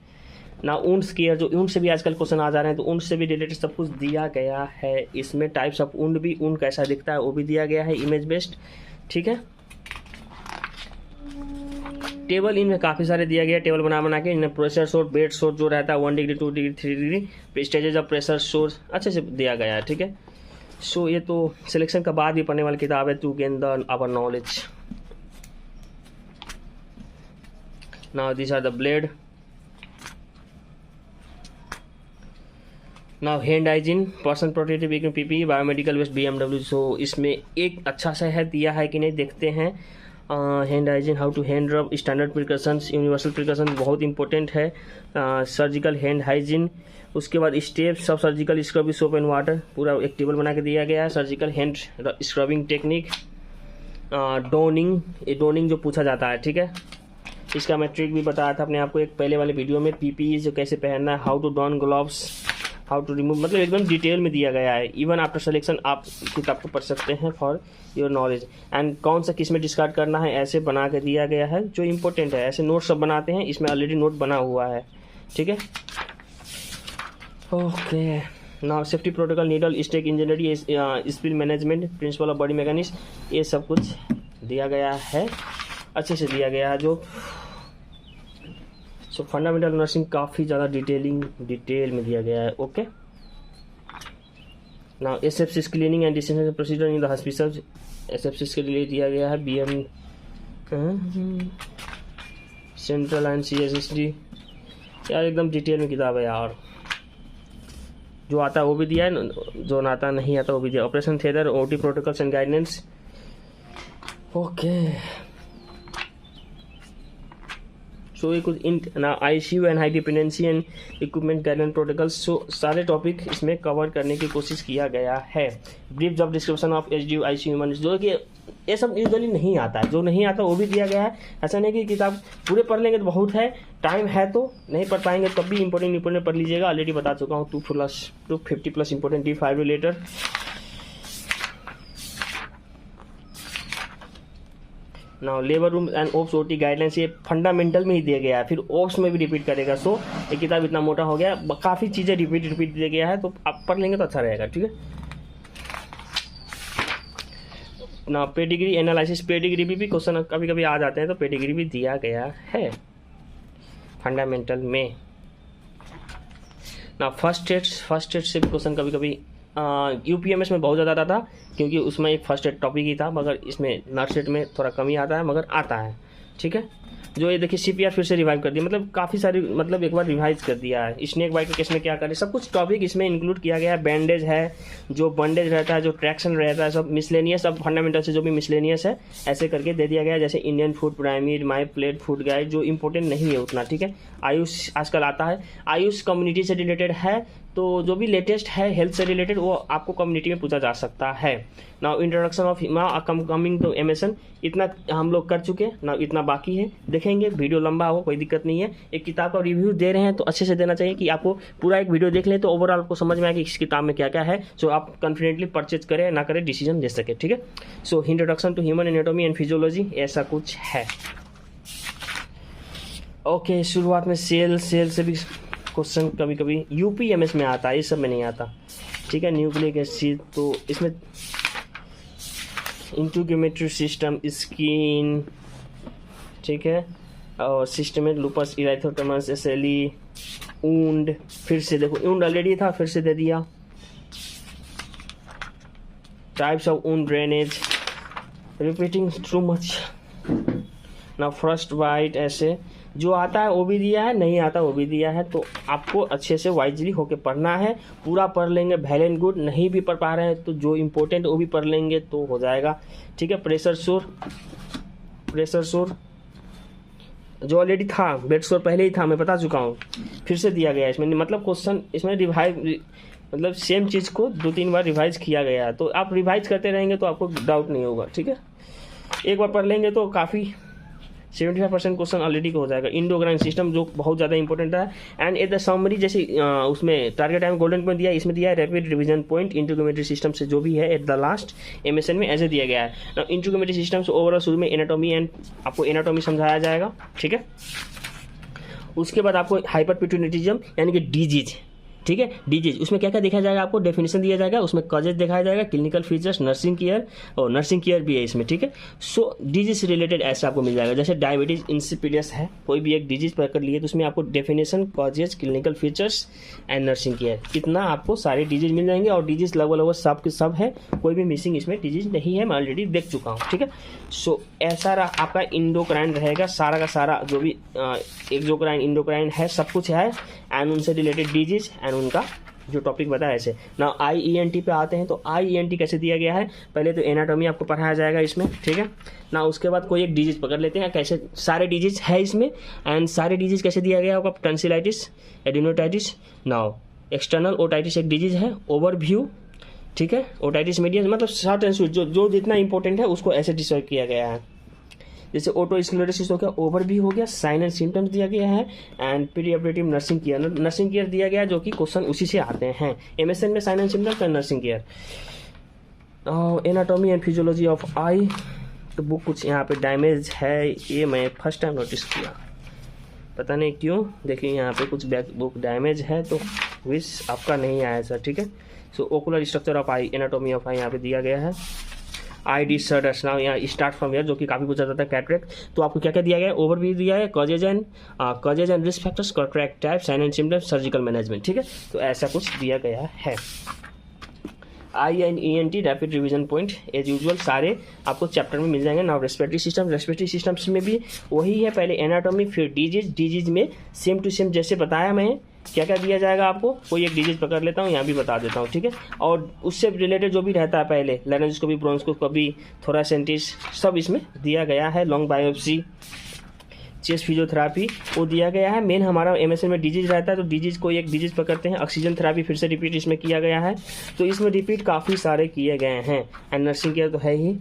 ना ऊंट केयर, जो ऊंट से भी आजकल क्वेश्चन आ जा रहे हैं, तो ऊंट से भी रिलेटेड सब कुछ दिया गया है इसमें। टाइप्स ऑफ ऊंट भी, ऊंट कैसा दिखता है वो भी दिया गया है, इमेज बेस्ड, ठीक है। टेबल इनमें काफ़ी सारे दिया गया है, टेबल बना के इनमें प्रेशर सोर्स, बेड सोर्स जो रहता है 1 degree, 2 degree, 3 degree, stages of pressure source अच्छे से दिया गया है, ठीक है। सो ये तो सिलेक्शन का बाद भी पढ़ने वाली किताब है, to gain the our knowledge. Now this are the blade. Now hand hygiene, person protective equipment, PPE, biomedical waste, BMW। So इसमें एक अच्छा सा है दिया है कि नहीं, देखते हैं। Hand hygiene, how to hand rub, standard precautions, universal precaution बहुत इंपॉर्टेंट है। सर्जिकल हैंड हाइजीन, उसके बाद स्टेप्स, सब surgical scrub, soap and water, पूरा एक टेबल बना के दिया गया है। Surgical hand scrubbing technique, donning, ये डोनिंग जो पूछा जाता है, ठीक है। इसका मैं ट्रिक भी बताया था अपने आपको एक पहले वाले वीडियो में। PPE जो कैसे पहनना है, how to don gloves, how to remove, मतलब एकदम डिटेल में दिया गया है। इवन आफ्टर सिलेक्शन आप किताब को पढ़ सकते हैं फॉर योर नॉलेज। एंड कौन सा किस में डिस्कार्ड करना है ऐसे बना के दिया गया है, जो इंपॉर्टेंट है। ऐसे नोट सब बनाते हैं, इसमें ऑलरेडी नोट बना हुआ है, ठीक है। Okay, now safety protocol, needle stick engineering, spill management, principle of body mechanics, ये सब कुछ दिया गया है, अच्छे से दिया गया है। जो सो फंडामेंटल नर्सिंग काफ़ी ज़्यादा डिटेल में दिया गया है, okay. Now asepsis cleaning and disinfection procedure in the hospital, asepsis के लिए दिया गया है। BM सेंट्रल एंड CSSD, यार एकदम डिटेल में किताब है यार। जो आता है वो भी दिया है, जो आता नहीं आता वो भी दिया। Operation theatre, OT protocols and guidance, okay. So ये कुछ ना ICU and high dependency and equipment guideline protocols, so सारे टॉपिक इसमें कवर करने की कोशिश किया गया है। Brief job description of HDU, ICU human, जो कि ये सब यूजुअली नहीं आता है, जो नहीं आता वो भी दिया गया है। ऐसा नहीं कि किताब पूरे पढ़ लेंगे तो बहुत है, टाइम है तो नहीं पढ़ पाएंगे, तब भी इंपॉर्टेंट पढ़ लीजिएगा। ऑलरेडी बता चुका हूँ 250+ important defibrillator. Now labour room and ops OT guidelines, ये फंडामेंटल में ही दिया गया है, फिर ओप्स में भी रिपीट करेगा। सो ये किताब इतना मोटा हो गया, काफ़ी चीज़ें रिपीट दिया गया है, तो आप पढ़ लेंगे तो अच्छा रहेगा, ठीक है ना। पेडिग्री एनालिसिस, पेडिग्री भी क्वेश्चन कभी कभी आ जाते हैं, तो पेडिग्री भी दिया गया है फंडामेंटल में ना। फर्स्ट एड से भी क्वेश्चन कभी कभी UPMS में बहुत ज़्यादा आता था, क्योंकि उसमें एक फर्स्ट एड टॉपिक ही था, मगर इसमें नर्सेट में थोड़ा कमी आता है, मगर आता है, ठीक है। जो ये देखिए CPR फिर से रिवाइव कर दिया, मतलब काफ़ी सारी, मतलब एक बार रिवाइज कर दिया है। स्नेक बाइट के केस में क्या करें, सब कुछ टॉपिक इसमें इंक्लूड किया गया है। बैंडेज है, जो बंडेज रहता है, जो ट्रैक्शन रहता है, सब मिसलेनियस, सब फंडामेंटल से जो भी मिसलेनियस है ऐसे करके दे दिया गया है। जैसे Indian food pyramid, my plate food guide, जो इंपॉर्टेंट नहीं है उतना, ठीक है। आयुष आजकल आता है, आयुष कम्युनिटी से रिलेटेड है, तो जो भी लेटेस्ट है हेल्थ से रिलेटेड वो आपको कम्युनिटी में पूछा जा सकता है। Now introduction of coming to MSN, इतना हम लोग कर चुके हैं, नाउ इतना बाकी है, देखेंगे। वीडियो लंबा हो कोई दिक्कत नहीं है, एक किताब का रिव्यू दे रहे हैं तो अच्छे से देना चाहिए कि आपको पूरा एक वीडियो देख लें तो ओवरऑल आपको समझ में आए कि इस किताब में क्या क्या है, सो आप कॉन्फिडेंटली परचेज करें ना करें डिसीजन ले सके, ठीक है। So introduction to human anatomy and physiology ऐसा कुछ है। ओके, शुरुआत में सेल से भी क्वेश्चन कभी कभी यूपीएमएस में आता है, इस सब में नहीं आता, ठीक है। न्यूक्लिक एसिड, तो इसमें इंटीग्रेटरी सिस्टम, स्किन, ठीक है, और सिस्टमेटिक लूपस इराइथोटमस, एसएलई, ऊंड, फिर से देखो ऊंड ऑलरेडी था, फिर से दे दिया। Types of wound drainage, repeating too much ना। फर्स्ट वाइट, ऐसे जो आता है वो भी दिया है, नहीं आता वो भी दिया है, तो आपको अच्छे से वाइजली होके पढ़ना है। पूरा पढ़ लेंगे वेल एंड गुड, नहीं भी पढ़ पा रहे हैं तो जो इम्पोर्टेंट वो भी पढ़ लेंगे तो हो जाएगा, ठीक है। प्रेशर सोर जो ऑलरेडी था, बेड सोर पहले ही था, मैं बता चुका हूँ, फिर से दिया गया है इसमें, मतलब क्वेश्चन इसमें रिवाइज, मतलब सेम चीज़ को 2-3 बार रिवाइज किया गया है, तो आप रिवाइज करते रहेंगे तो आपको डाउट नहीं होगा, ठीक है। एक बार पढ़ लेंगे तो काफ़ी 75% क्वेश्चन ऑलरेडी का हो जाएगा। इंडोक्राइन सिस्टम जो बहुत ज़्यादा इंपॉर्टेंट है, एंड एट द समरी जैसे उसमें टारगेट टाइम गोल्डन पॉइंट दिया है, इसमें दिया है रैपिड रिवीजन पॉइंट इंटीग्रेटरी सिस्टम से जो भी है एट द लास्ट एमएसएन में ऐसे दिया गया है। इंटीग्रेटरी सिस्टम से ओवरऑल शुरू में एनाटॉमी एंड आपको एनाटॉमी समझाया जाएगा, ठीक है। उसके बाद आपको हाइपरपिट्यूटेरिज्म यानी कि डिजीज, ठीक है, डिजीज, उसमें क्या क्या देखा जाएगा, आपको डेफिनेशन दिया जाएगा, उसमें कॉजेज दिखाया जाएगा, क्लिनिकल फीचर्स, नर्सिंग केयर, और नर्सिंग केयर भी है इसमें, ठीक है। सो डिजीज से रिलेटेड ऐसा आपको मिल जाएगा, जैसे डायबिटीज इंसिपिडियस है, कोई भी एक डिजीज पकड़ लिए तो उसमें आपको definition, causes, clinical features and nursing care, कितना आपको सारे डिजीज मिल जाएंगे। और डिजीज लगभग सब के सब है, कोई भी मिसिंग इसमें डिजीज नहीं है, मैं ऑलरेडी देख चुका हूँ, ठीक है। सो ऐसा आपका इंडोक्राइन रहेगा, सारा का सारा जो भी एक्सोक्राइन, इंडोक्राइन है, सब कुछ है, एंड उनसे रिलेटेड डिजीज एंड उनका जो टॉपिक बताया ऐसे ना। IENT पे आते हैं तो IENT कैसे दिया गया है, पहले तो एनाटॉमी आपको पढ़ाया जाएगा इसमें, ठीक है ना। उसके बाद कोई एक डिजीज पकड़ लेते हैं, कैसे सारे डिजीज है इसमें, एंड सारे डिजीज कैसे दिया गया होगा, टंसिलाइटिस, एडिनोटाइटिस, नाउ एक्सटर्नल ओटाइटिस एक डिजीज है, ओवरव्यू, ठीक है, ओटाइटिस मीडिया, मतलब शॉर्ट एंड स्वीट जो जितना इंपॉर्टेंट है उसको ऐसे डिस्क्राइब किया गया है। जैसे ऑटो स्क्लेरोसिस हो गया, ओवरव्यू हो गया, साइन एंड सिम्टम्स दिया गया है, and pre operative nursing care दिया गया है, जो कि क्वेश्चन उसी से आते हैं एमएसएन में, sign and symptoms and nursing care. Anatomy and physiology of eye, तो बुक कुछ यहाँ पे डैमेज है, ये मैं फर्स्ट टाइम नोटिस किया, पता नहीं क्यों। देखिए यहाँ पे कुछ बुक डैमेज है, तो विश आपका नहीं आया सर, ठीक है। So ocular structure of eye, anatomy of eye यहाँ पे दिया गया है। आई डिसऑर्डर्स, नाउ यहाँ स्टार्ट फ्रॉम हियर, जो कि काफ़ी पूछा जाता है, कैटरेक्ट, तो आपको क्या क्या दिया गया है, ओवरव्यू दिया है, causes and risk factors, cataract type, sign and symptoms, surgical management, ठीक है। तो ऐसा कुछ दिया गया है। IENT rapid revision point as usual सारे आपको चैप्टर में मिल जाएंगे। नाउ रेस्पिरेटरी सिस्टम्स में भी वही है, पहले एनाटॉमी फिर डिजीज में सेम टू सेम जैसे बताया मैं, क्या क्या दिया जाएगा आपको, कोई एक डिजीज पकड़ लेता हूँ, यहाँ भी बता देता हूँ, ठीक है। और उससे रिलेटेड जो भी रहता है पहले, लारिंजियोस्कोपी, ब्रोंकोस्कोपी, थोरासेंटिस, सब इसमें दिया गया है। लॉन्ग बायोप्सी, चेस्ट फिजियोथेरापी वो दिया गया है। मेन हमारा एमएसएन में डिजीज रहता है, तो डिजीज को एक डिजीज पकड़ते हैं। ऑक्सीजन थेरापी फिर से रिपीट इसमें किया गया है, तो इसमें रिपीट काफ़ी सारे किए गए हैं। एंड नर्सिंग केयर तो है ही।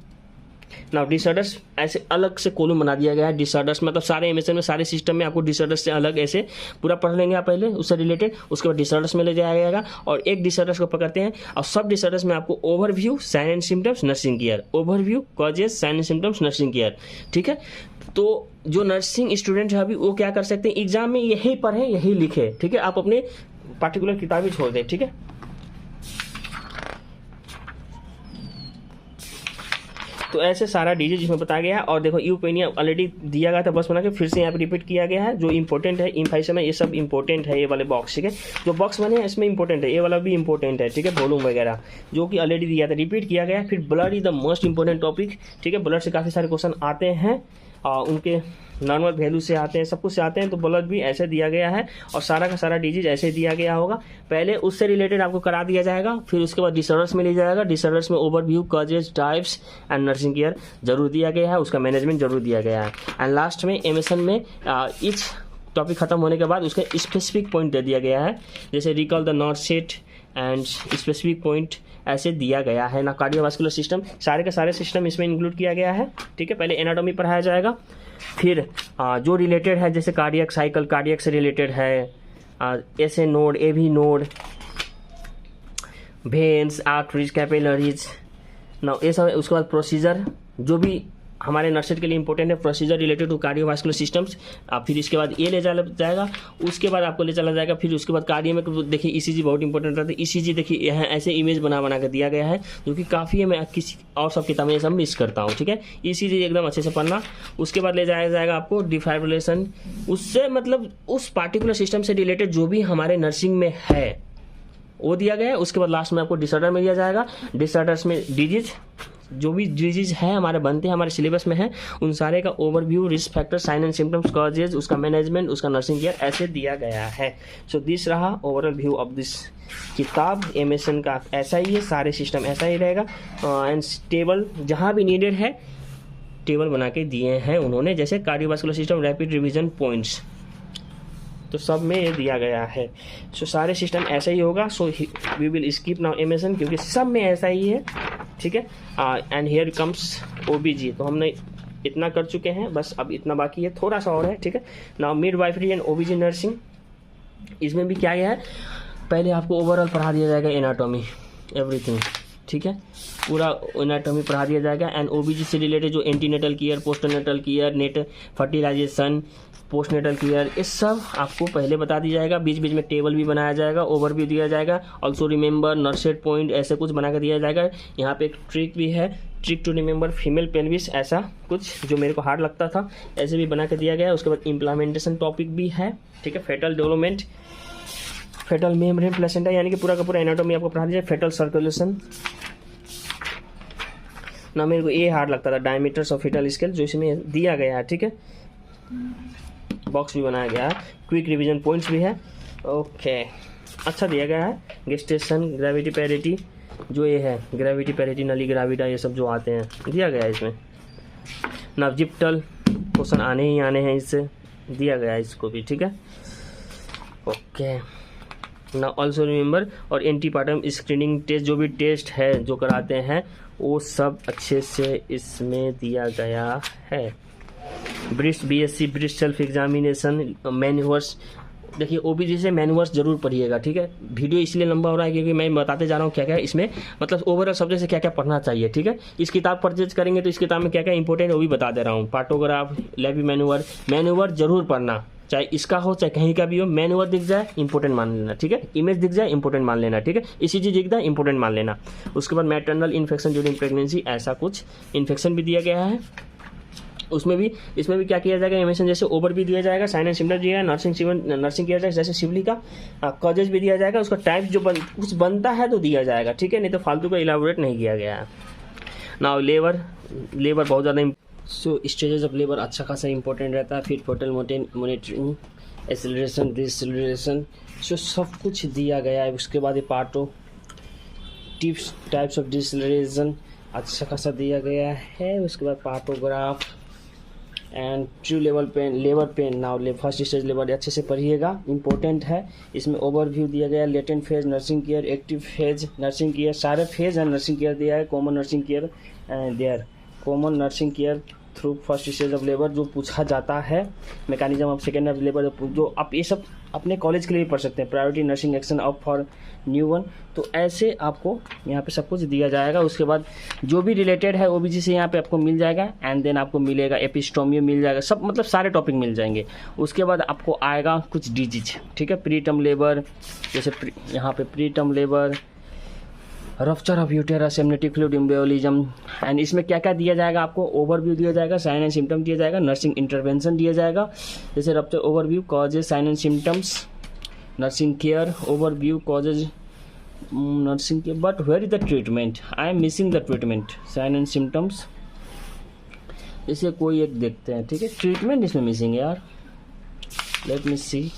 नाउ डिसऑर्डर्स ऐसे अलग से कॉलम बना दिया गया है। डिसऑर्डर्स मतलब सारे एमएसएन में, सारे सिस्टम में आपको डिसऑर्डर्स से अलग ऐसे पूरा पढ़ लेंगे आप पहले उससे रिलेटेड, उसके बाद डिसऑर्डर्स में ले जाया जाएगा और एक डिसऑर्डर्स को पकड़ते हैं और सब डिसऑर्डर्स में आपको overview, sign and symptoms, nursing care, overview, causes, sign and symptoms, nursing care, ठीक है। तो जो नर्सिंग स्टूडेंट है अभी वो क्या कर सकते हैं, एग्जाम में यही पढ़े यही लिखे, ठीक है। आप अपने पार्टिकुलर किताबें छोड़ दें, ठीक है। तो ऐसे सारा डिजीज इसमें बताया गया है। और देखो यूपेनिया ऑलरेडी दिया गया था, बस बना के फिर से यहाँ पे रिपीट किया गया है। जो इंपॉर्टेंट है इम्फाइसम में, ये सब इंपॉर्टेंट है, ये वाले बॉक्स, ठीक है। जो बॉक्स बने हैं इसमें इंपॉर्टेंट है, ये वाला भी इंपॉर्टेंट है, ठीक है। वॉल्यूम वगैरह जो कि ऑलरेडी दिया था, रिपीट किया गया है। फिर blood is the most important topic, ठीक है। ब्लड से काफ़ी सारे क्वेश्चन आते हैं, उनके नॉर्मल वैल्यू से आते हैं, सब कुछ से आते हैं। तो ब्लड भी ऐसे दिया गया है और सारा का सारा डिजीज ऐसे दिया गया होगा। पहले उससे रिलेटेड आपको करा दिया जाएगा, फिर उसके बाद डिसऑर्डर्स में ले जाएगा। डिसऑर्डर्स में overview, causes, types and nursing care जरूर दिया गया है, उसका मैनेजमेंट जरूर दिया गया है। एंड लास्ट में एमएसएन में टॉपिक खत्म होने के बाद उसका स्पेसिफिक पॉइंट दे दिया गया है, जैसे recall the north set and specific point ऐसे दिया गया है ना। कार्डियोवास्कुलर सिस्टम, सारे के सारे सिस्टम इसमें इंक्लूड किया गया है, ठीक है। पहले एनाटॉमी पढ़ाया जाएगा, फिर जो रिलेटेड है जैसे कार्डियक साइकिल, कार्डियक से रिलेटेड है, ऐसे node, AV node, veins, arteries, capillaries ना, ये सब। उसके बाद प्रोसीजर, जो भी हमारे नर्सेट के लिए इंपॉर्टेंट है, procedure related to cardiovascular systems. फिर इसके बाद ये ले चला जाएगा, उसके बाद आपको ले चला जाएगा, फिर उसके बाद कार्डियो में देखिए ईसीजी बहुत इंपॉर्टेंट रहता है। ईसीजी देखिए यहाँ ऐसे इमेज बना के दिया गया है, जो कि काफ़ी है, मैं किसी और सब किताबें ये सब मिस करता हूँ, ठीक है। ईसीजी एकदम अच्छे से पढ़ना। उसके बाद ले जाया जाएगा आपको डिफाइब्रिलेशन, उससे मतलब उस पार्टिकुलर सिस्टम से रिलेटेड जो भी हमारे नर्सिंग में है वो दिया गया है। उसके बाद लास्ट में आपको डिसऑर्डर में दिया जाएगा। डिसऑर्डर्स में डिजीज, जो भी डिजीज है हमारे बनते हैं, हमारे सिलेबस में है, उन सारे का overview, risk factor, sign and symptoms, causes, उसका मैनेजमेंट, उसका नर्सिंग केयर ऐसे दिया गया है। सो दिस रहा ओवरऑल व्यू ऑफ दिस किताब। एमएसएन का ऐसा ही है, सारे सिस्टम ऐसा ही रहेगा। एंड टेबल जहाँ भी नीडेड है टेबल बना के दिए हैं उन्होंने, जैसे cardiovascular system, rapid revision points, तो सब में ये दिया गया है। सो सारे सिस्टम ऐसा ही होगा। So we will skip now MSN, क्योंकि सब में ऐसा ही है, ठीक है। एंड हियर कम्स ओबीजी, तो हमने इतना कर चुके हैं, बस अब इतना बाकी है, थोड़ा सा और है, ठीक है। नाउ मिडवाइफरी एंड ओबीजी नर्सिंग, इसमें भी क्या है, पहले आपको ओवरऑल पढ़ा दिया जाएगा एनाटॉमी एवरीथिंग, ठीक है, पूरा एनाटॉमी पढ़ा दिया जाएगा। एंड ओबीजी से रिलेटेड जो antenatal care, postnatal care, net fertilization, postnatal care, ये सब आपको पहले बता दिया जाएगा। बीच बीच में टेबल भी बनाया जाएगा, ओवरव्यू दिया जाएगा। ऑल्सो रिमेंबर नर्सेट पॉइंट, ऐसे कुछ बना कर दिया जाएगा। यहाँ पे एक ट्रिक भी है, trick to remember female pelvis, ऐसा कुछ जो मेरे को हार्ड लगता था, ऐसे भी बना कर दिया गया है। उसके बाद इम्प्लीमेंटेशन टॉपिक भी है, ठीक है। Fetal development, fetal membrane, placenta, यानी कि पूरा का पूरा एनाटॉमी आपको पढ़ा दिया। फेटल सर्कुलेशन ना, मेरे को ये हार्ड लगता था, डायमीटर्स ऑफ फेटल स्केल, जो इसमें दिया गया है, ठीक है। बॉक्स भी बनाया गया है, क्विक रिवीजन पॉइंट्स भी है, ओके, अच्छा दिया गया है। गेस्टेशन, ग्रेविटी पैरिटी, जो ये है ग्रेविटी पैरिटी, नली ग्राविडा, ये सब जो आते हैं दिया गया है इसमें। नवजिप्टल क्वेश्चन आने ही आने हैं, इससे दिया गया है इसको भी, ठीक है, ओके। ना ऑल्सो रिमेंबर, और एंटीपार्टम स्क्रीनिंग टेस्ट, जो भी टेस्ट है जो कराते हैं वो सब अच्छे से इसमें दिया गया है। Breast, BSc breast self examination, manoeuvres, देखिए ओबीजी से मैन्यूअर्स जरूर पढ़िएगा, ठीक है। वीडियो इसलिए लंबा हो रहा है क्योंकि मैं बताते जा रहा हूँ क्या क्या इसमें, मतलब ओवरऑल सब्जेक्ट से क्या क्या पढ़ना चाहिए, ठीक है। इस किताब परचेज करेंगे तो इस किताब में क्या क्या इंपॉर्टेंट है वो भी बता दे रहा हूँ। पार्टोग्राफ, लेवी मैन्यूअर, मैन्यूअर जरूर पढ़ना, चाहे इसका हो चाहे कहीं का भी हो। मैन्यूअर दिख जाए इंपॉर्टेंट मान लेना, ठीक है। इमेज दिख जाए इंपॉर्टेंट मान लेना, ठीक है। ईसीजी दिख जाए इंपॉर्टेंट मान लेना। उसके बाद मैटरनल इन्फेक्शन ड्यूरिंग प्रेगनेंसी, ऐसा कुछ इन्फेक्शन भी दिया गया है उसमें भी। इसमें भी क्या किया जाएगा, एमएसएन जैसे ओवर भी दिया जाएगा, साइन एंड सिम्टम दिया जाएगा, नर्सिंग किया जाएगा, जैसे सिवली का कॉजेज भी दिया जाएगा, उसका टाइप जो कुछ बनता है तो दिया जाएगा, ठीक है, नहीं तो फालतू का इलाबोरेट नहीं किया गया है। नाउ लेबर बहुत ज़्यादा, सो स्टेजेस ऑफ लेबर अच्छा खासा इंपॉर्टेंट रहता है। फिर total monitoring, acceleration, deceleration, so सब कुछ दिया गया है। उसके बाद ये पार्टो टिप्स, टाइप्स ऑफ डिसेलरेशन अच्छा खासा दिया गया है। उसके बाद partograph and true level pain, labour pain. Now first stage labour अच्छे से पढ़िएगा, इंपॉर्टेंट है। इसमें ओवरव्यू दिया गया है, latent phase nursing care, active phase nursing care, सारे फेज एंड नर्सिंग केयर दिया है। Common nursing care there, common nursing care through first stage of labour जो पूछा जाता है। Mechanism of second of labour, जो आप ये सब अपने कॉलेज के लिए भी पढ़ सकते हैं। Priority nursing action of for new one, तो ऐसे आपको यहाँ पे सब कुछ दिया जाएगा। उसके बाद जो भी रिलेटेड है ओबीजी से यहाँ पे आपको मिल जाएगा। एंड देन आपको मिलेगा एपिस्टोमी मिल जाएगा, सब मतलब सारे टॉपिक मिल जाएंगे। उसके बाद आपको आएगा कुछ डिजीज, ठीक है, प्री टर्म लेबर, जैसे यहाँ पे pre term labour, rupture of uterus, amniotic fluid embolism. And इसमें क्या क्या दिया जाएगा, आपको ओवरव्यू दिया जाएगा, साइन एंड सिम्टम दिया जाएगा, नर्सिंग इंटरवेंशन दिया जाएगा, जैसे rupture overview, causes, sign and symptoms, nursing care overview, causes, nursing care, but where is the treatment, I am missing the treatment, sign and symptoms, इसे कोई एक देखते हैं, ठीक है। ट्रीटमेंट इसमें मिसिंग है यार, let me see.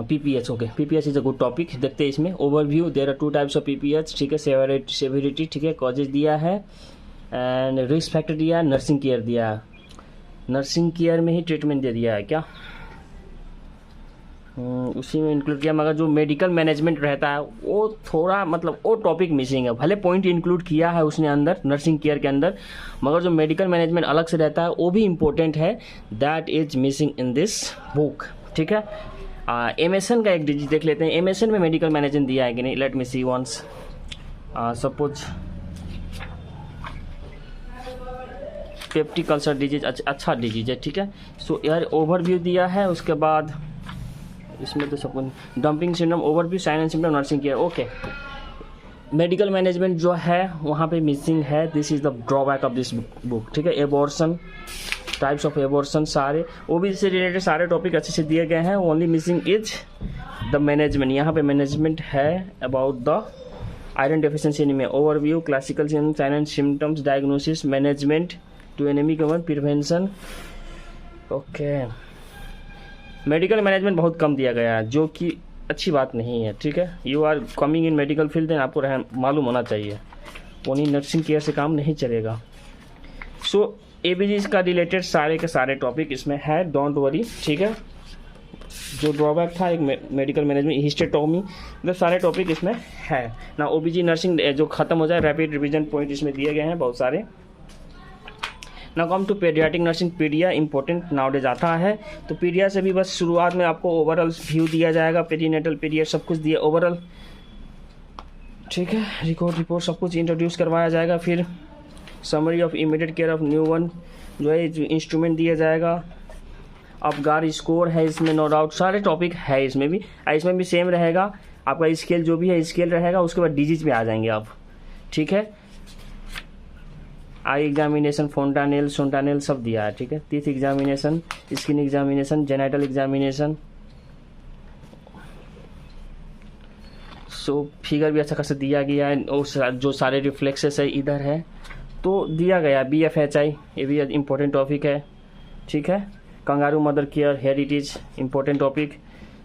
PPH, okay, PPH is a good topic, देखते हैं इसमें। Overview, there are 2 types of PPH, ठीक है, सेवेरिटी, ठीक है, कॉजेज दिया है, एंड रिस्क फैक्टर दिया है, नर्सिंग केयर दिया है। नर्सिंग केयर में ही ट्रीटमेंट दे दिया है क्या? उसी में इंक्लूड किया, मगर जो मेडिकल मैनेजमेंट रहता है वो थोड़ा मतलब वो टॉपिक मिसिंग है। भले पॉइंट इंक्लूड किया है उसने अंदर नर्सिंग केयर के अंदर, मगर जो मेडिकल मैनेजमेंट अलग से रहता है वो भी इम्पोर्टेंट है, that is missing in this book. ठीक है, एमएसएन का एक डिजिट देख लेते हैं। एमएसएन में मेडिकल मैनेजमेंट दिया है कि नहीं, let me see once. Suppose peptic ulcer disease, अच्छा डिजीज है। ठीक है, सो यार ओवरव्यू दिया है, उसके बाद इसमें तो सब dumping syndrome overview, sign and symptom, nursing care. Okay, medical management जो है वहाँ पे मिसिंग है, this is the drawback of this book. ठीक है, एबॉर्शन, टाइप्स ऑफ एबॉर्शन, सारे ओबीसी से रिलेटेड सारे टॉपिक अच्छे से दिए गए हैं, only missing is the management. यहाँ पे मैनेजमेंट है अबाउट द आयरन डेफिशिएंसी में, overview, classical sign and symptoms, diagnosis, management to anaemic prevention. Okay, medical management बहुत कम दिया गया है, जो कि अच्छी बात नहीं है। ठीक है, you are coming in medical field, then आपको मालूम होना चाहिए, ओनली नर्सिंग केयर से काम नहीं चलेगा। सो एबीजीज का रिलेटेड सारे के सारे टॉपिक इसमें है, डोंट वरी। ठीक है, जो ड्रॉबैक था एक मेडिकल मैनेजमेंट, हिस्टेटोमी, मतलब सारे टॉपिक इसमें है ना। ओबीजी नर्सिंग जो खत्म हो जाए, रैपिड रिवीजन पॉइंट इसमें दिए गए हैं बहुत सारे। Now come to paediatric nursing, paedia important nowadays आता है, तो पीडिया से भी बस शुरुआत में आपको ओवरऑल व्यू दिया जाएगा, पेरीनेटल पीरियड सब कुछ दिया ओवरऑल। ठीक है, रिपोर्ट सब कुछ इंट्रोड्यूस करवाया जाएगा, फिर summary of immediate care of new one जो है इंस्ट्रूमेंट दिया जाएगा। अफगार स्कोर है इसमें, नो डाउट सारे टॉपिक है इसमें भी सेम रहेगा आपका स्केल, जो भी है स्केल रहेगा, उसके बाद डिजीज पे आ जाएंगे आप। ठीक है, आई एग्जामिनेशन, फोंटानेल सोंटानेल सब दिया है। ठीक है, teeth examination, skin examination, genital examination, so figure भी अच्छा खासा दिया गया है, और जो सारे रिफ्लेक्सेस है इधर है तो दिया गया। BFHI ये भी इम्पोर्टेंट टॉपिक है। ठीक है, kangaroo mother care, heritage important topic.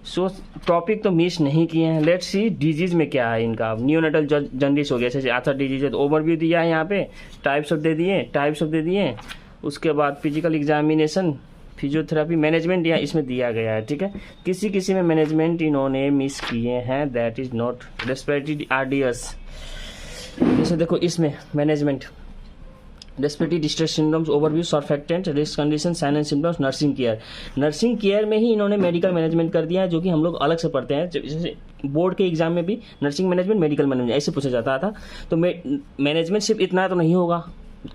सो टॉपिक तो मिस नहीं किए हैं। लेट्स सी डिजीज में क्या है इनका। नियोनेटल जॉन्डिस हो गया, जैसे आथा डिजीज है तो ओवरव्यू दिया है यहाँ पे, टाइप्स ऑफ दे दिए। उसके बाद फिजिकल एग्जामिनेशन, फिजियोथेरेपी, मैनेजमेंट यहाँ इसमें दिया गया है। ठीक है, किसी में मैनेजमेंट इन्होंने मिस किए हैं, that is not respiratory RDS। जैसे देखो इसमें management, respiratory distress syndromes, overview, surfactant, risk condition, sign and symptoms, nursing care में ही इन्होंने मेडिकल मैनेजमेंट कर दिया है, जो कि हम लोग अलग से पढ़ते हैं। जैसे बोर्ड के एग्जाम में भी नर्सिंग मैनेजमेंट, मेडिकल मैनेजमेंट ऐसे पूछा जाता था, तो मैनेजमेंट सिर्फ इतना तो नहीं होगा,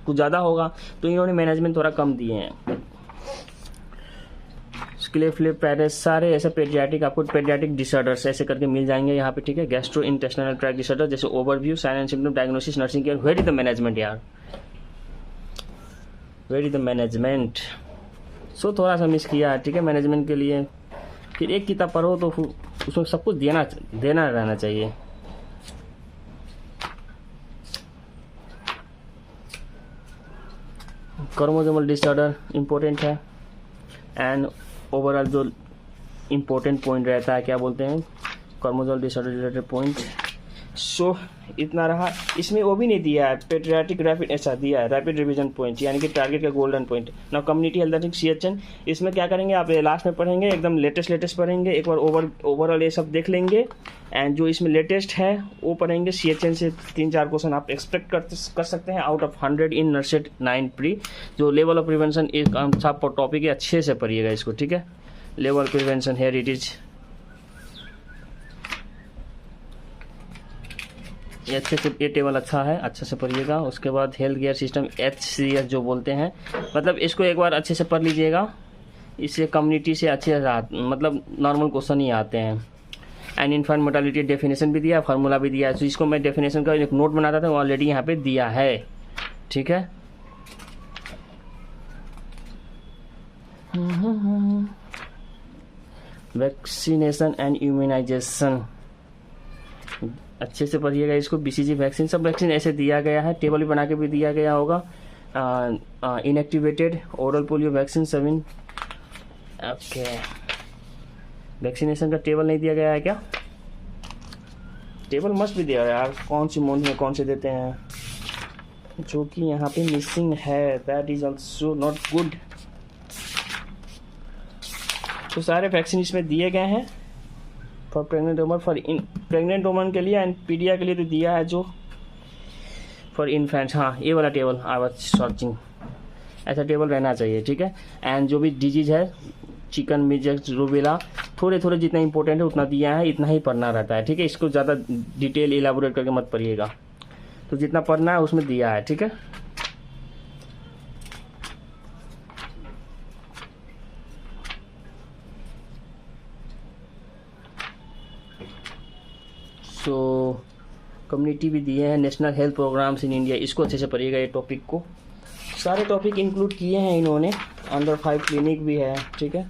कुछ ज़्यादा होगा, तो इन्होंने मैनेजमेंट थोड़ा कम दिए हैं। स्क्लेफ्लिप पैरेस सारे ऐसे पेडियाट्रिक, आपको पेडियाट्रिक डिसऑर्डर्स ऐसे करके मिल जाएंगे यहाँ पे। ठीक है, गैस्ट्रो इंटेस्टाइनल ट्रैक्ट डिसऑर्डर, जैसे overview, sign and symptom, diagnosis, nursing care, where is the management यार, where is the management. So थोड़ा सा मिस किया है। ठीक है, मैनेजमेंट के लिए फिर एक किताब पढ़ो तो उसमें सब कुछ देना रहना चाहिए। क्रोमोसोमल डिसऑर्डर इम्पोर्टेंट है, एंड ओवरऑल जो इम्पोर्टेंट पॉइंट रहता है क्या बोलते हैं, क्रोमोसोमल डिसऑर्डर रिलेटेड पॉइंट। सो इतना रहा। इसमें वो भी नहीं दिया है, पेडियाट्रिक रैपिड ऐसा दिया है, रैपिड रिवीजन पॉइंट, यानी कि टारगेट का गोल्डन पॉइंट ना। कम्युनिटी हेल्थ CHN, इसमें क्या करेंगे आप लास्ट में पढ़ेंगे, एकदम लेटेस्ट पढ़ेंगे, एक बार ओवरऑल ये सब देख लेंगे, एंड जो इसमें लेटेस्ट है वो पढ़ेंगे। CHN से 3-4 क्वेश्चन आप एक्सपेक्ट कर सकते हैं आउट ऑफ 100 इन नर्सेट 9 प्री। जो लेवल ऑफ प्रिवेंशन एक अच्छा टॉपिक है, अच्छे से पढ़िएगा इसको। ठीक है, लेवल प्रिवेंशन, हेरिटेज, ये अच्छे से, ये टेबल अच्छा है, अच्छे से पढ़िएगा। उसके बाद हेल्थ केयर सिस्टम HCS जो बोलते हैं, मतलब इसको एक बार अच्छे से पढ़ लीजिएगा, इससे कम्युनिटी से अच्छे मतलब नॉर्मल क्वेश्चन ही आते हैं। एंड इन्फेंट मोर्टालिटी डेफिनेशन भी दिया है, फार्मूला भी दिया है, तो इसको मैं डेफिनेशन का एक नोट बनाता था, वो ऑलरेडी यहाँ पे दिया है। ठीक है, वैक्सीनेशन एंड इम्यूनाइजेशन अच्छे से पढ़िएगा इसको। BCG वैक्सीन, सब वैक्सीन ऐसे दिया गया है, टेबल भी बना के भी दिया गया होगा। Inactivated oral polio vaccine 7। Okay, vaccination का टेबल नहीं दिया गया है क्या? टेबल मस्ट भी दिया गया यार, कौन सी मंथ में कौन से देते हैं, जो कि यहाँ पे मिसिंग है, that is also not good. तो सारे वैक्सीन इसमें दिए गए हैं for pregnant woman, for pregnant woman के लिए एंड पीडिया के लिए तो दिया है जो फॉर इन्फेंट्स। हाँ, ये वाला टेबल आई वाज सर्चिंग, ऐसा टेबल रहना चाहिए, ठीक है। एंड जो भी डिजीज है चिकन मिजल्स रूबेला थोड़े थोड़े जितना इंपॉर्टेंट है उतना दिया है, इतना ही पढ़ना रहता है, ठीक है। इसको ज़्यादा डिटेल इलाबोरेट करके मत पढ़िएगा, तो जितना पढ़ना है उसमें दिया है, ठीक है। सो कम्युनिटी भी दिए हैं, national health programmes in India, इसको अच्छे से पढ़िएगा। ये टॉपिक को सारे टॉपिक इंक्लूड किए हैं इन्होंने, अंडर 5 क्लिनिक भी है, ठीक है।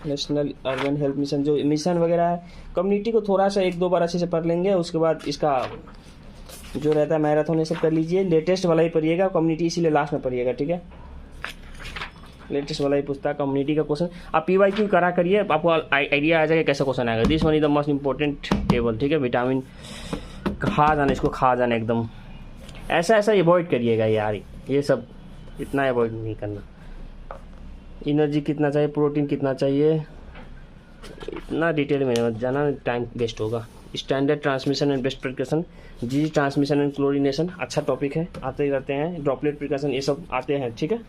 नेशनल अर्बन हेल्थ मिशन जो मिशन वगैरह है, कम्युनिटी को थोड़ा सा 1-2 बार अच्छे से पढ़ लेंगे, उसके बाद इसका जो रहता है मैराथन ये सब कर लीजिए। लेटेस्ट वाला ही पढ़िएगा, कम्युनिटी इसीलिए लास्ट में पढ़िएगा, ठीक है। लेटेस्ट वाला ही पूछता है कम्युनिटी का क्वेश्चन। आप PYQ करा करिए, आपको आइडिया आ जाएगा कैसा क्वेश्चन आएगा। This one is the most important table, ठीक है। विटामिन खा जाना, इसको खा जाना एकदम ऐसा अवॉइड करिएगा यार, ये सब इतना अवॉइड नहीं करना। एनर्जी कितना चाहिए, प्रोटीन कितना चाहिए, इतना डिटेल में मत जाना, टाइम वेस्ट होगा। Standard transmission and best precaution, जी ट्रांसमिशन एंड क्लोरिनेशन अच्छा टॉपिक है, आते ही रहते हैं। ड्रॉपलेट प्रिकॉशन ये सब आते हैं, ठीक है।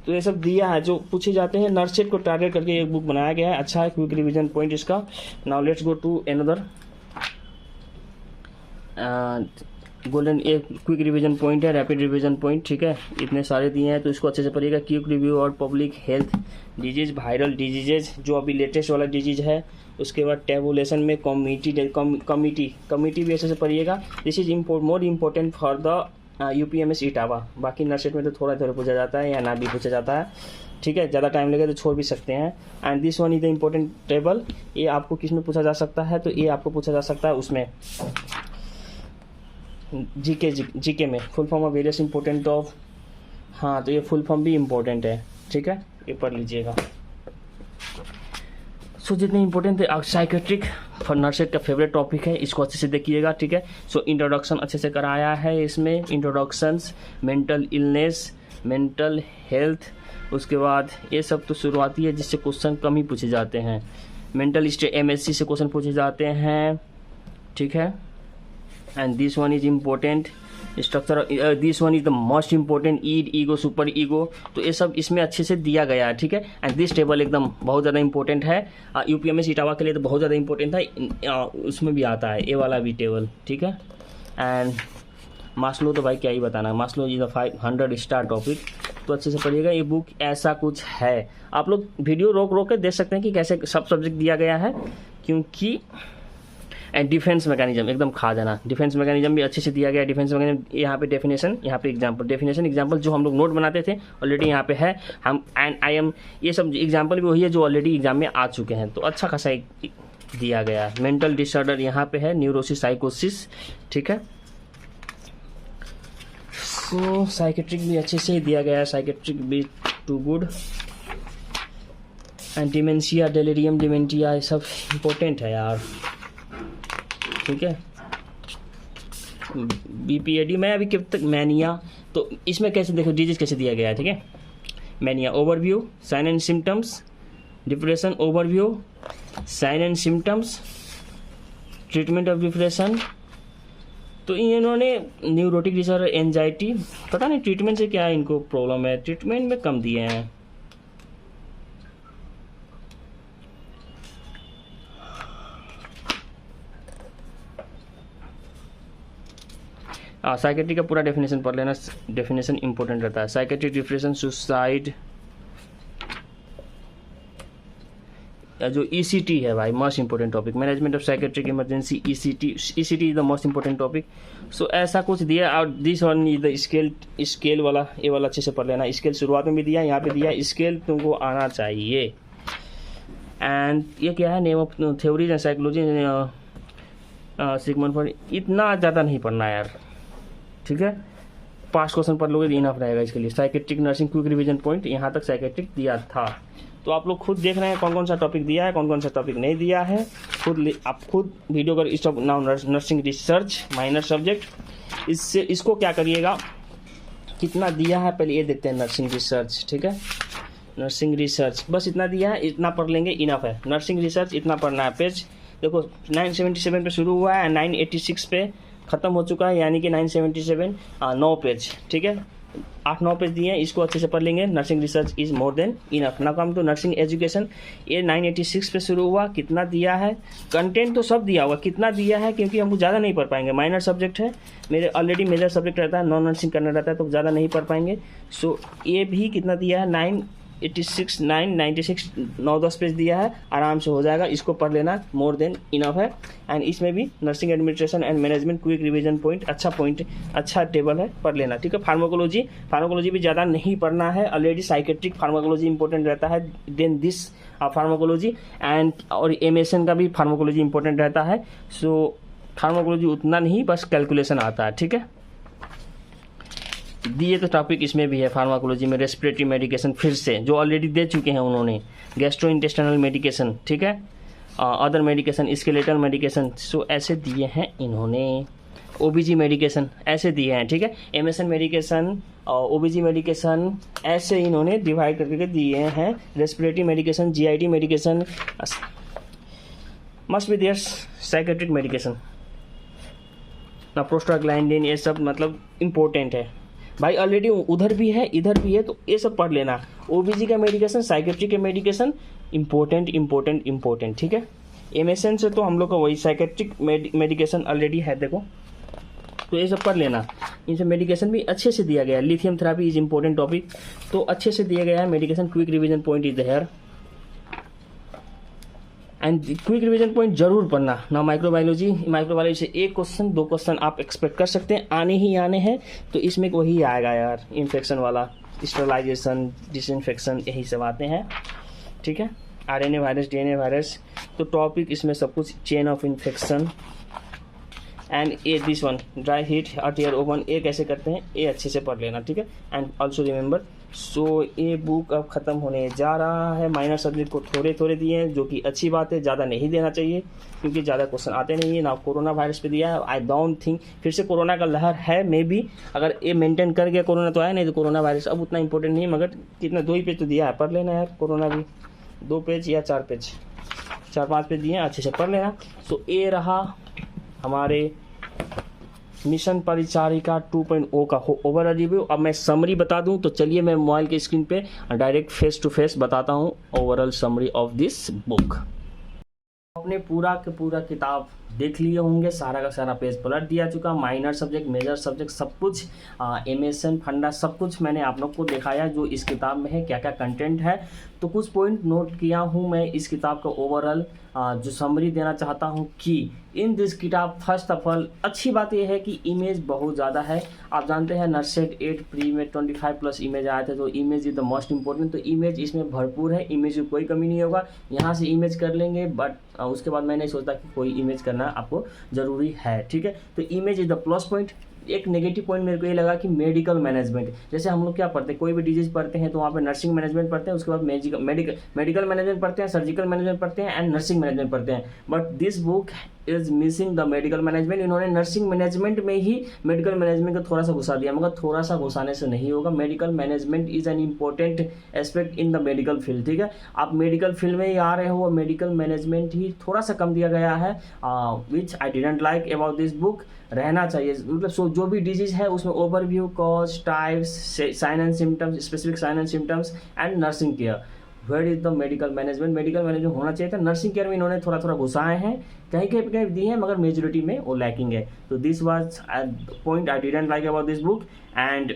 तो ये सब दिया है जो पूछे जाते हैं। नर्सेट को टारगेट करके एक बुक बनाया गया है, अच्छा है, क्विक रिवीजन पॉइंट इसका। Now let's go to another golden, एक क्विक रिवीजन पॉइंट है, रैपिड रिवीजन पॉइंट, ठीक है। इतने सारे दिए हैं तो इसको अच्छे से पढ़िएगा। क्विक रिव्यू और public health disease, viral diseases जो अभी लेटेस्ट वाला डिजीज है। उसके बाद टेबुलेशन में कमिटी भी अच्छे से पढ़िएगा। This is more important for the UPMS Etawah. बाकी नर्सेट में तो थोड़ा थोड़ा पूछा जाता है या ना भी पूछा जाता है, ठीक है। ज़्यादा टाइम लगे तो छोड़ भी सकते हैं। And this one is the important table, ये आपको किस में पूछा जा सकता है, तो ये आपको पूछा जा सकता है उसमें जीके में। Full form of various important of, हाँ तो ये फुल फॉर्म भी इम्पोर्टेंट है, ठीक है, ये पढ़ लीजिएगा। सो जितने इंपॉर्टेंट थे, साइकेट्रिक फॉर नर्सेट का फेवरेट टॉपिक है, इसको अच्छे से देखिएगा, ठीक है। सो इंट्रोडक्शन अच्छे से कराया है इसमें, introductions, mental illness, mental health, उसके बाद ये सब तो शुरुआती है जिससे क्वेश्चन कम ही पूछे जाते हैं। मेंटल स्टेट MSc से क्वेश्चन पूछे जाते हैं, ठीक है। And this one is important structure, this one is the most important, id, ego, super ego, तो ये सब इसमें अच्छे से दिया गया है, ठीक है। एंड दिस टेबल एकदम बहुत ज़्यादा इंपॉर्टेंट है, UPMS इटावा के लिए तो बहुत ज़्यादा इंपॉर्टेंट है, उसमें भी आता है ये वाला भी टेबल, ठीक है। एंड मास्लो तो भाई क्या ही बताना, Maslow is the 500 star topic, तो अच्छे से पढ़िएगा। ये बुक ऐसा कुछ है, आप लोग वीडियो रोक के देख सकते हैं कि कैसे सब सब्जेक्ट दिया गया है, क्योंकि एंड डिफेंस मैकेनिज्म एकदम खा जाना, डिफेंस मैकेनिज्म भी अच्छे से दिया गया। डिफेंस मैकेनिज्म यहाँ पे डेफिनेशन, यहाँ पे एग्जांपल, डेफिनेशन एग्जांपल जो हम लोग नोट बनाते थे ऑलरेडी यहाँ पे है। हम एंड आई एम, ये सब एग्जांपल भी वही है जो ऑलरेडी एग्जाम में आ चुके हैं, तो अच्छा खासा दिया गया है। मेंटल डिसऑर्डर यहाँ पे है, न्यूरोसिस, साइकोसिस, ठीक है। सो साइकेट्रिक भी अच्छे से दिया गया है, साइकेट्रिक भी too good. And dementia, delirium, dementia, ये सब इम्पोर्टेंट है यार, ठीक है। BPAD मैं अभी कब तक, मैनिया, तो इसमें कैसे देखो डिजीज कैसे दिया गया है, ठीक है। Mania overview, sign and symptoms, depression overview, sign and symptoms, treatment of depression, तो इन्होंने न्यूरोटिक डिसऑर्डर, एंजाइटी, पता नहीं ट्रीटमेंट से क्या इनको प्रॉब्लम है, ट्रीटमेंट में कम दिए हैं। साइकेट्री का पूरा डेफिनेशन पढ़ लेना, डेफिनेशन इंपॉर्टेंट रहता है। साइकेट्रिक डिप्रेशन, सुसाइड, जो ECT है भाई most important topic, management of psychiatric emergency, ECT is the most important topic. So ऐसा कुछ दिया। और this one is the scale वाला, ये वाला अच्छे से पढ़ लेना। स्केल शुरुआत में भी दिया, यहाँ पे दिया, स्केल तुमको आना चाहिए। एंड ये क्या है, name of theories and psychology, Sigmund Freud, इतना ज़्यादा नहीं पढ़ना यार, ठीक है। 5 क्वेश्चन पढ़ लोगे इनफ रहेगा इसके लिए। Psychiatric nursing quick revision point, यहाँ तक साइकेट्रिक दिया था, तो आप लोग खुद देख रहे हैं कौन कौन सा टॉपिक दिया है, कौन कौन सा टॉपिक नहीं दिया है। आप खुद वीडियो कर, stop now nursing research minor subject, इससे इसको क्या करिएगा, कितना दिया है पहले ये देखते हैं, नर्सिंग रिसर्च, ठीक है। नर्सिंग रिसर्च, बस इतना दिया है, इतना पढ़ लेंगे, इनफ है। नर्सिंग रिसर्च इतना पढ़ना है। पेज देखो 977 पे शुरू हुआ है, 986 पे ख़त्म हो चुका है, यानी कि 977 9 पेज, ठीक है, 8-9 पेज दिए हैं, इसको अच्छे से पढ़ लेंगे। Nursing research is more than enough. ना कम तो नर्सिंग एजुकेशन, ये 986 पे शुरू हुआ, कितना दिया है, कंटेंट तो सब दिया हुआ, कितना दिया है क्योंकि हम ज़्यादा नहीं पढ़ पाएंगे, माइनर सब्जेक्ट है, मेरे ऑलरेडी मेजर सब्जेक्ट रहता है, नॉन नर्सिंग करना रहता है तो ज़्यादा नहीं पढ़ पाएंगे। सो ये भी कितना दिया है, 986 996 9-10 पेज दिया है, आराम से हो जाएगा, इसको पढ़ लेना, मोर देन इनफ है। एंड इसमें भी nursing administration and management quick revision point, अच्छा टेबल है, पढ़ लेना, ठीक है। फार्माकोलॉजी भी ज़्यादा नहीं पढ़ना है, ऑलरेडी साइकेट्रिक फार्माकोलॉजी इंपॉर्टेंट रहता है, देन दिस फार्माकोलॉजी एंड और एमएसएन का भी फार्माकोलॉजी इंपॉर्टेंट रहता है। सो फार्माकोलॉजी उतना नहीं, बस कैलकुलेशन आता है, ठीक है। दिए तो टॉपिक इसमें भी है फार्माकोलॉजी में, रेस्पिरेटरी मेडिकेशन फिर से जो ऑलरेडी दे चुके हैं उन्होंने, गैस्ट्रो इंटेस्टाइनल मेडिकेशन, ठीक है, अदर मेडिकेशन, स्केलेटल मेडिकेशन, सो ऐसे दिए हैं इन्होंने। ओबीजी मेडिकेशन ऐसे दिए हैं, ठीक है, एमएसएन मेडिकेशन, ओबीजी मेडिकेशन ऐसे इन्होंने डिवाइड करके दिए हैं। Respiratory medication, GIT medication, must be there psychiatric medication ना, प्रोस्टाग्लैंडिन, ये सब मतलब इम्पोर्टेंट है भाई, ऑलरेडी उधर भी है इधर भी है, तो ये सब पढ़ लेना। ओबीजी का मेडिकेशन, साइकेट्री के मेडिकेशन इम्पोर्टेंट, ठीक है। एमएसएन से तो हम लोग का वही साइकेट्रिक मेडिकेशन ऑलरेडी है, देखो, तो ये सब पढ़ लेना। इनसे मेडिकेशन भी अच्छे से दिया गया है। Lithium therapy is important topic, तो अच्छे से दिया गया है medication. Quick revision point is there and quick revision point जरूर पढ़ना ना। माइक्रोबायोलॉजी से 1 क्वेश्चन 2 क्वेश्चन आप एक्सपेक्ट कर सकते हैं, आने ही आने हैं, तो इसमें वही आएगा यार, इन्फेक्शन वाला, स्टेरिलाइजेशन, डिसइंफेक्शन, यही सब आते हैं, ठीक है। आरएनए वायरस, डीएनए वायरस, तो टॉपिक इसमें सब कुछ, चेन ऑफ इन्फेक्शन एंड ये this one dry heat hot air oven, ये कैसे करते हैं ये अच्छे से पढ़ लेना, ठीक है। एंड ऑल्सो रिमेंबर, सो ये बुक अब ख़त्म होने जा रहा है। माइनर सब्जेक्ट को थोड़े दिए हैं, जो कि अच्छी बात है, ज़्यादा नहीं देना चाहिए क्योंकि ज़्यादा क्वेश्चन आते नहीं है ना। कोरोना वायरस पे दिया है, आई डोंट थिंक फिर से कोरोना का लहर है, मे बी अगर ये मेंटेन कर गया कोरोना तो आया, नहीं तो कोरोना वायरस अब उतना इंपॉर्टेंट नहीं है, मगर कितना 2 ही पेज तो दिया है, पढ़ लेना यार। कोरोना भी 2 पेज या 4 पेज, 4-5 पेज दिए हैं, अच्छे से पढ़ लेना। सो ये रहा हमारे मिशन परिचारिका 2.0 का ओवरऑल रिव्यू। अब मैं समरी बता दूं, तो चलिए मैं मोबाइल के स्क्रीन पे डायरेक्ट फेस टू फेस बताता हूं overall summary of this book. आपने पूरा के पूरा किताब देख लिए होंगे, सारा का सारा पेज पलट दिया चुका, माइनर सब्जेक्ट, मेजर सब्जेक्ट, सब कुछ, एमएसएन, फंडा, सब कुछ मैंने आप लोग को दिखाया जो इस किताब में है, क्या क्या कंटेंट है। तो कुछ पॉइंट नोट किया हूँ मैं इस किताब का ओवरऑल जो समरी देना चाहता हूँ कि इन दिस किताब फर्स्ट ऑफ ऑल अच्छी बात यह है कि इमेज बहुत ज़्यादा है। आप जानते हैं नर्सेट 8 प्री में 25+ इमेज आए थे, तो image is the most important, तो इमेज इसमें भरपूर है, इमेज की कोई कमी नहीं होगा। यहाँ से इमेज कर लेंगे, बट उसके बाद मैं नहीं सोचता कि कोई इमेज करना आपको ज़रूरी है, ठीक है। तो image is the plus point. एक नेगेटिव पॉइंट मेरे को ये लगा कि मेडिकल मैनेजमेंट, जैसे हम लोग क्या पढ़ते हैं, कोई भी डिजीज पढ़ते हैं तो वहाँ पे नर्सिंग मैनेजमेंट पढ़ते हैं, उसके बाद मेडिकल मैनेजमेंट पढ़ते हैं, सर्जिकल मैनेजमेंट पढ़ते हैं एंड नर्सिंग मैनेजमेंट पढ़ते हैं। But this book is missing the medical management. इन्होंने नर्सिंग मैनेजमेंट में ही मेडिकल मैनेजमेंट को थोड़ा सा घुसा दिया, मगर थोड़ा सा घुसाने से नहीं होगा। Medical management is an important aspect in the medical field, ठीक है। आप मेडिकल फील्ड में ही आ रहे हो, मेडिकल मैनेजमेंट ही थोड़ा सा कम दिया गया है, which I didn't like about this book. रहना चाहिए, मतलब सो जो भी डिजीज है उसमें overview, cause, types, sign and symptoms, specific sign and symptoms and nursing care, where is the medical management. Medical management होना चाहिए था, नर्सिंग केयर में इन्होंने थोड़ा घुसाए हैं, कहीं कहीं दिए हैं, मगर मेजोरिटी में वो लैकिंग है। तो this was point I didn't like about this book. And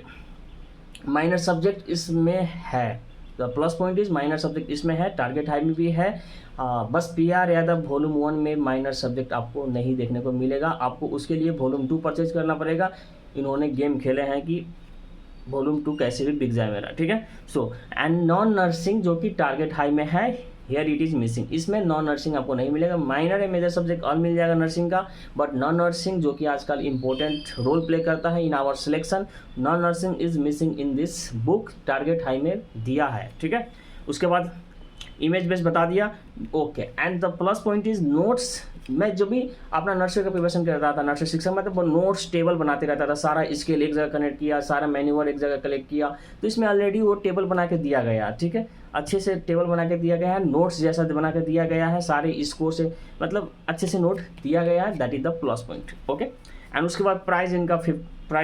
minor subject इसमें है, the plus point is minor subject इसमें है, टारगेट हाई में भी है। बस PR यादव वॉल्यूम 1 में माइनर सब्जेक्ट आपको नहीं देखने को मिलेगा, आपको उसके लिए वॉल्यूम 2 परचेज करना पड़ेगा। इन्होंने गेम खेले हैं कि वॉल्यूम 2 कैसे भी बिक जाए मेरा, ठीक है। सो एंड नॉन नर्सिंग जो कि टारगेट हाई में है, हियर इट इज मिसिंग, इसमें नॉन नर्सिंग आपको नहीं मिलेगा। Minor and major subject all मिल जाएगा नर्सिंग का, बट नॉन नर्सिंग जो कि आजकल इंपॉर्टेंट रोल प्ले करता है in our selection, non nursing is missing in this book, target high में दिया है, ठीक है। उसके बाद इमेज बेस बता दिया, okay. And the plus point is notes. मैं जो भी अपना नर्सरी का प्रिपरेशन करता था, नर्सरी शिक्षा में, तो वो नोट्स टेबल बनाते रहता था, सारा स्केल एक जगह कनेक्ट किया, सारा मैन्यूअल एक जगह कलेक्ट किया, तो इसमें ऑलरेडी वो टेबल बना के दिया गया, ठीक है, अच्छे से टेबल बना के दिया गया है, नोट्स जैसा बना के दिया गया है, सारे स्कोर से मतलब अच्छे से नोट दिया गया है, that is the plus point, okay. And उसके बाद प्राइस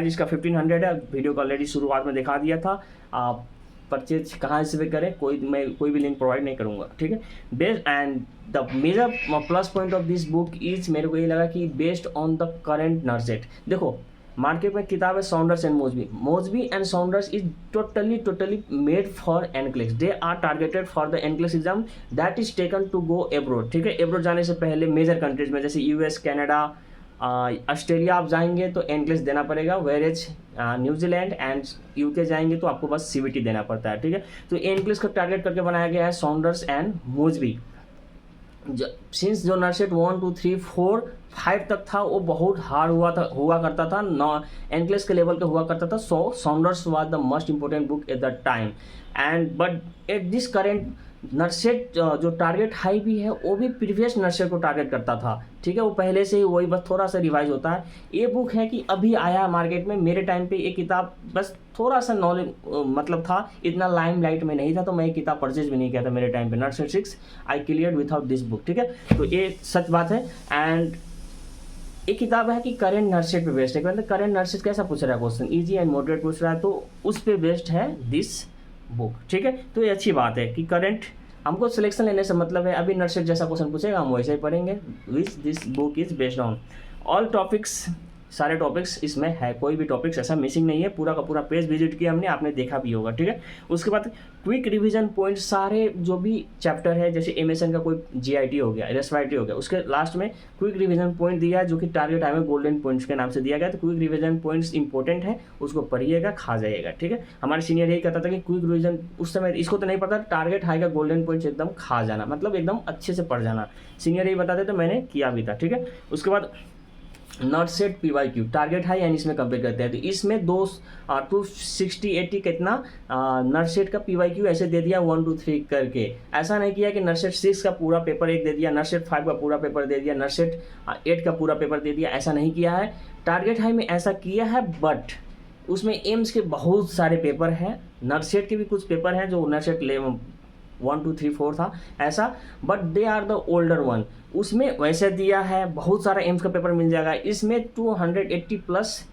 इसका 1500 है, वीडियो का ऑलरेडी शुरुआत में दिखा दिया था। आप परचेज कहाँ से भी करें, मैं कोई भी लिंक प्रोवाइड नहीं करूँगा, ठीक है। Based and the major plus point of this book is, मेरे को ये लगा कि based on the current NORCET. देखो मार्केट में किताब है Saunders and Mosby and Saunders is totally made for NCLEX. They are targeted for the NCLEX exam that is taken to go abroad, ठीक है। एब्रोड जाने से पहले मेजर कंट्रीज में जैसे यूएस, कनाडा, ऑस्ट्रेलिया आप जाएंगे तो एनक्लेस देना पड़ेगा, वेरेज न्यूजीलैंड एंड यूके जाएंगे तो आपको बस सीवीटी देना पड़ता है, ठीक है। तो एनक्लेस को टारगेट करके बनाया गया है साउंडर्स एंड मोजबी। सिंस जो नर्सेट 1, 2, 3, 4, 5 तक था वो बहुत हार्ड हुआ करता था, एनक्लेस के लेवल का हुआ करता था। So Saunders was the most important book at the time and but at this current NORCET जो टारगेट हाई भी है वो भी प्रीवियस नर्सेट को टारगेट करता था, ठीक है। वो पहले से ही वही बस थोड़ा सा रिवाइज होता है। ये बुक है कि अभी आया मार्केट में, मेरे टाइम पे ये किताब बस थोड़ा सा नॉलेज मतलब था, इतना लाइमलाइट में नहीं था, तो मैं ये किताब परचेज भी नहीं किया था मेरे टाइम पे। नर्सेट 6 आई क्लियर्ड विदाउट दिस बुक, ठीक है। तो ये सच बात है। एंड एक किताब है कि करेंट नर्सेट पे बेस्ड है, मतलब करेंट नर्सेट कैसा पूछ रहा है क्वेश्चन, इजी एंड मॉडरेट पूछ रहा है, तो उस पे बेस्ड है दिस बुक, ठीक है। तो ये अच्छी बात है कि करंट हमको सिलेक्शन लेने से मतलब है, अभी नर्सेट जैसा क्वेश्चन पूछेगा हम वैसे ही पढ़ेंगे। Which this book is based on all topics, सारे टॉपिक्स इसमें है, कोई भी टॉपिक्स ऐसा मिसिंग नहीं है। पूरा का पूरा पेज विजिट किया हमने, आपने देखा भी होगा, ठीक है। उसके बाद क्विक रिवीजन पॉइंट, सारे जो भी चैप्टर है, जैसे एमएसएन का कोई जीआईटी हो गया, रेस्पिरेटरी हो गया, उसके लास्ट में क्विक रिवीजन पॉइंट दिया है जो कि टारगेट टाइम में गोल्डन पॉइंट्स के नाम से दिया गया। तो क्विक रिवीजन पॉइंट्स इंपॉर्टेंट है, उसको पढ़िएगा, खा जाइएगा, ठीक है। हमारे सीनियर यही कहता था कि क्विक रिवीजन, उस समय इसको तो नहीं पता, टारगेट हाई का गोल्डन पॉइंट्स एकदम खा जाना, मतलब एकदम अच्छे से पढ़ जाना। सीनियर यही बताते तो मैंने किया भी था, ठीक है। उसके बाद नर्सेट पीवाईक्यू टारगेट हाई एंड इसमें कंपेयर करते हैं, तो इसमें 260-80 कितना नर्सेट का पीवाईक्यू ऐसे दे दिया 1, 2, 3 करके। ऐसा नहीं किया कि नर्सेट 6 का पूरा पेपर एक दे दिया, नर्सेट 5 का पूरा पेपर दे दिया, नर्सेट 8 का पूरा पेपर दे दिया, ऐसा नहीं किया है। टारगेट हाई में ऐसा किया है, बट उसमें एम्स के बहुत सारे पेपर हैं, नर्सेट के भी कुछ पेपर हैं जो नर्सेट 1, 2, 3, 4 था ऐसा, but they are the older one. उसमें वैसे दिया है, बहुत सारा एम्स का पेपर मिल जाएगा, इसमें 280 प्लस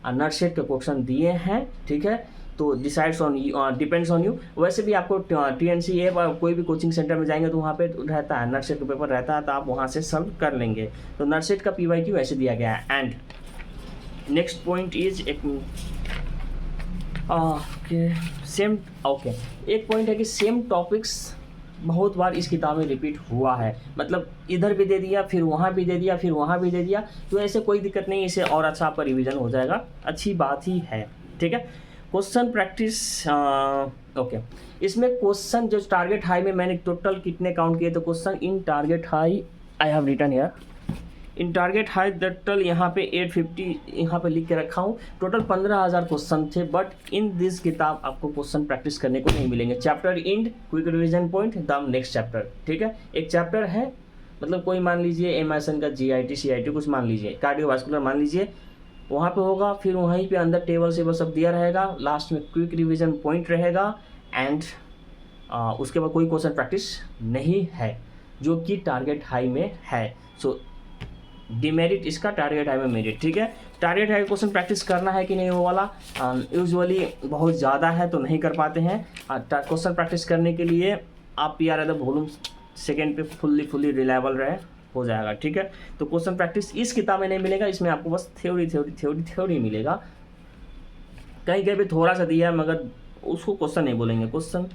नर्सेट के क्वेश्चन दिए हैं, ठीक है। तो decides on depends on you. वैसे भी आपको टीएनसी ए कोई भी कोचिंग सेंटर में जाएंगे तो वहाँ पे रहता है, नर्सेट का पेपर रहता है, तो आप वहाँ से सॉल्व कर लेंगे। तो नर्सेट का पीवाईक्यू ऐसे दिया गया है। एंड नेक्स्ट पॉइंट इज एक पॉइंट है कि सेम टॉपिक्स बहुत बार इस किताब में रिपीट हुआ है, मतलब इधर भी दे दिया, फिर वहाँ भी दे दिया, फिर वहाँ भी दे दिया, तो ऐसे कोई दिक्कत नहीं, इसे और अच्छा आपका रिवीजन हो जाएगा, अच्छी बात ही है, ठीक है। Question practice, okay. इसमें क्वेश्चन जो टारगेट हाई में मैंने टोटल कितने काउंट किए, तो question in target high I have written here, in target high total यहाँ पे 850 यहाँ पे लिख के रखा हूँ, टोटल 15,000 क्वेश्चन थे। बट इन दिस किताब आपको क्वेश्चन प्रैक्टिस करने को नहीं मिलेंगे। Chapter end, quick revision point, the next chapter, ठीक है। एक चैप्टर है, मतलब कोई मान लीजिए एमएसएन का जीआईटी सीआईटी कुछ मान लीजिए, कार्डियोवास्कुलर मान लीजिए, वहाँ पे होगा, फिर वहीं पे अंदर टेबल से वो सब दिया रहेगा, लास्ट में क्विक रिवीजन पॉइंट रहेगा एंड उसके बाद कोई क्वेश्चन प्रैक्टिस नहीं है जो कि टारगेट हाई में है। सो डिमेरिट इसका, टारगेट हाई में मेरिट, ठीक है। टारगेट हाई क्वेश्चन प्रैक्टिस करना है कि नहीं वो वाला, यूजुअली बहुत ज़्यादा है तो नहीं कर पाते हैं। क्वेश्चन प्रैक्टिस करने के लिए आप PRA द वॉल्यूम सेकेंड पे फुल्ली रिलायबल रहे, हो जाएगा, ठीक है। तो क्वेश्चन प्रैक्टिस इस किताब में नहीं मिलेगा, इसमें आपको बस थ्योरी मिलेगा। कहीं कहीं पे थोड़ा सा दिया है, मगर उसको क्वेश्चन नहीं बोलेंगे, क्वेश्चन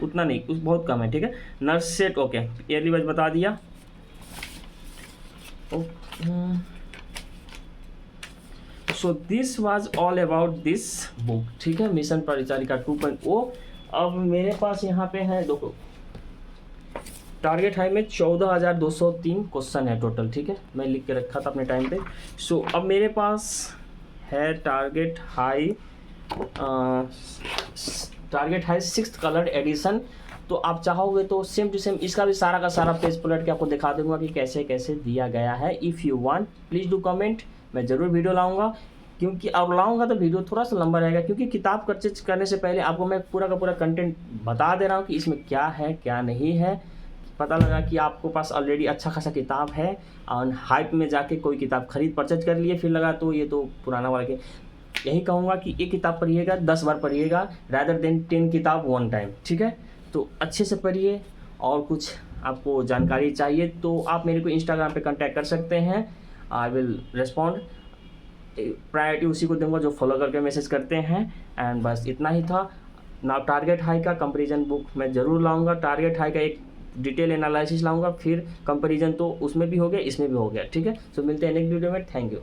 उतना नहीं, कुछ बहुत कम है, ठीक है। नर्सेट, ओके, ईयरली वाइज बता दिया। So this was all about this book, ठीक है, मिशन परिचारिका 2.0। अब मेरे पास यहाँ पे है, देखो टारगेट हाई में 14,203 क्वेश्चन है टोटल, ठीक है, मैं लिख के रखा था अपने टाइम पे। सो अब मेरे पास है target high 6th coloured addition तो आप चाहोगे तो सेम टू सेम इसका भी सारा का सारा पेज पलट के आपको दिखा दूंगा कि कैसे कैसे दिया गया है। If you want please do comment, मैं ज़रूर वीडियो लाऊंगा, क्योंकि और लाऊंगा तो वीडियो थोड़ा सा लंबा रहेगा, क्योंकि किताब परचेज करने से पहले आपको मैं पूरा का पूरा कंटेंट बता दे रहा हूँ कि इसमें क्या है क्या नहीं है। पता लगा कि आपको पास ऑलरेडी अच्छा खासा किताब है और हाइप में जाके कोई किताब खरीद परचेज कर लिए, फिर लगा तो ये तो पुराना वाला के। यही कहूँगा कि एक किताब पढ़िएगा 10 बार पढ़िएगा रादर देन 10 किताब वन टाइम, ठीक है। तो अच्छे से पढ़िए, और कुछ आपको जानकारी चाहिए तो आप मेरे को इंस्टाग्राम पे कांटेक्ट कर सकते हैं, आई विल रिस्पॉन्ड। प्रायोरिटी उसी को दूंगा जो फॉलो करके मैसेज करते हैं। एंड बस इतना ही था। नाउ टारगेट हाई का कंपैरिजन बुक मैं ज़रूर लाऊंगा, टारगेट हाई का एक डिटेल एनालिसिस लाऊंगा, फिर कंपैरिजन तो उसमें भी हो गया इसमें भी हो गया, ठीक है। सो मिलते हैं नेक्स्ट वीडियो में, थैंक यू।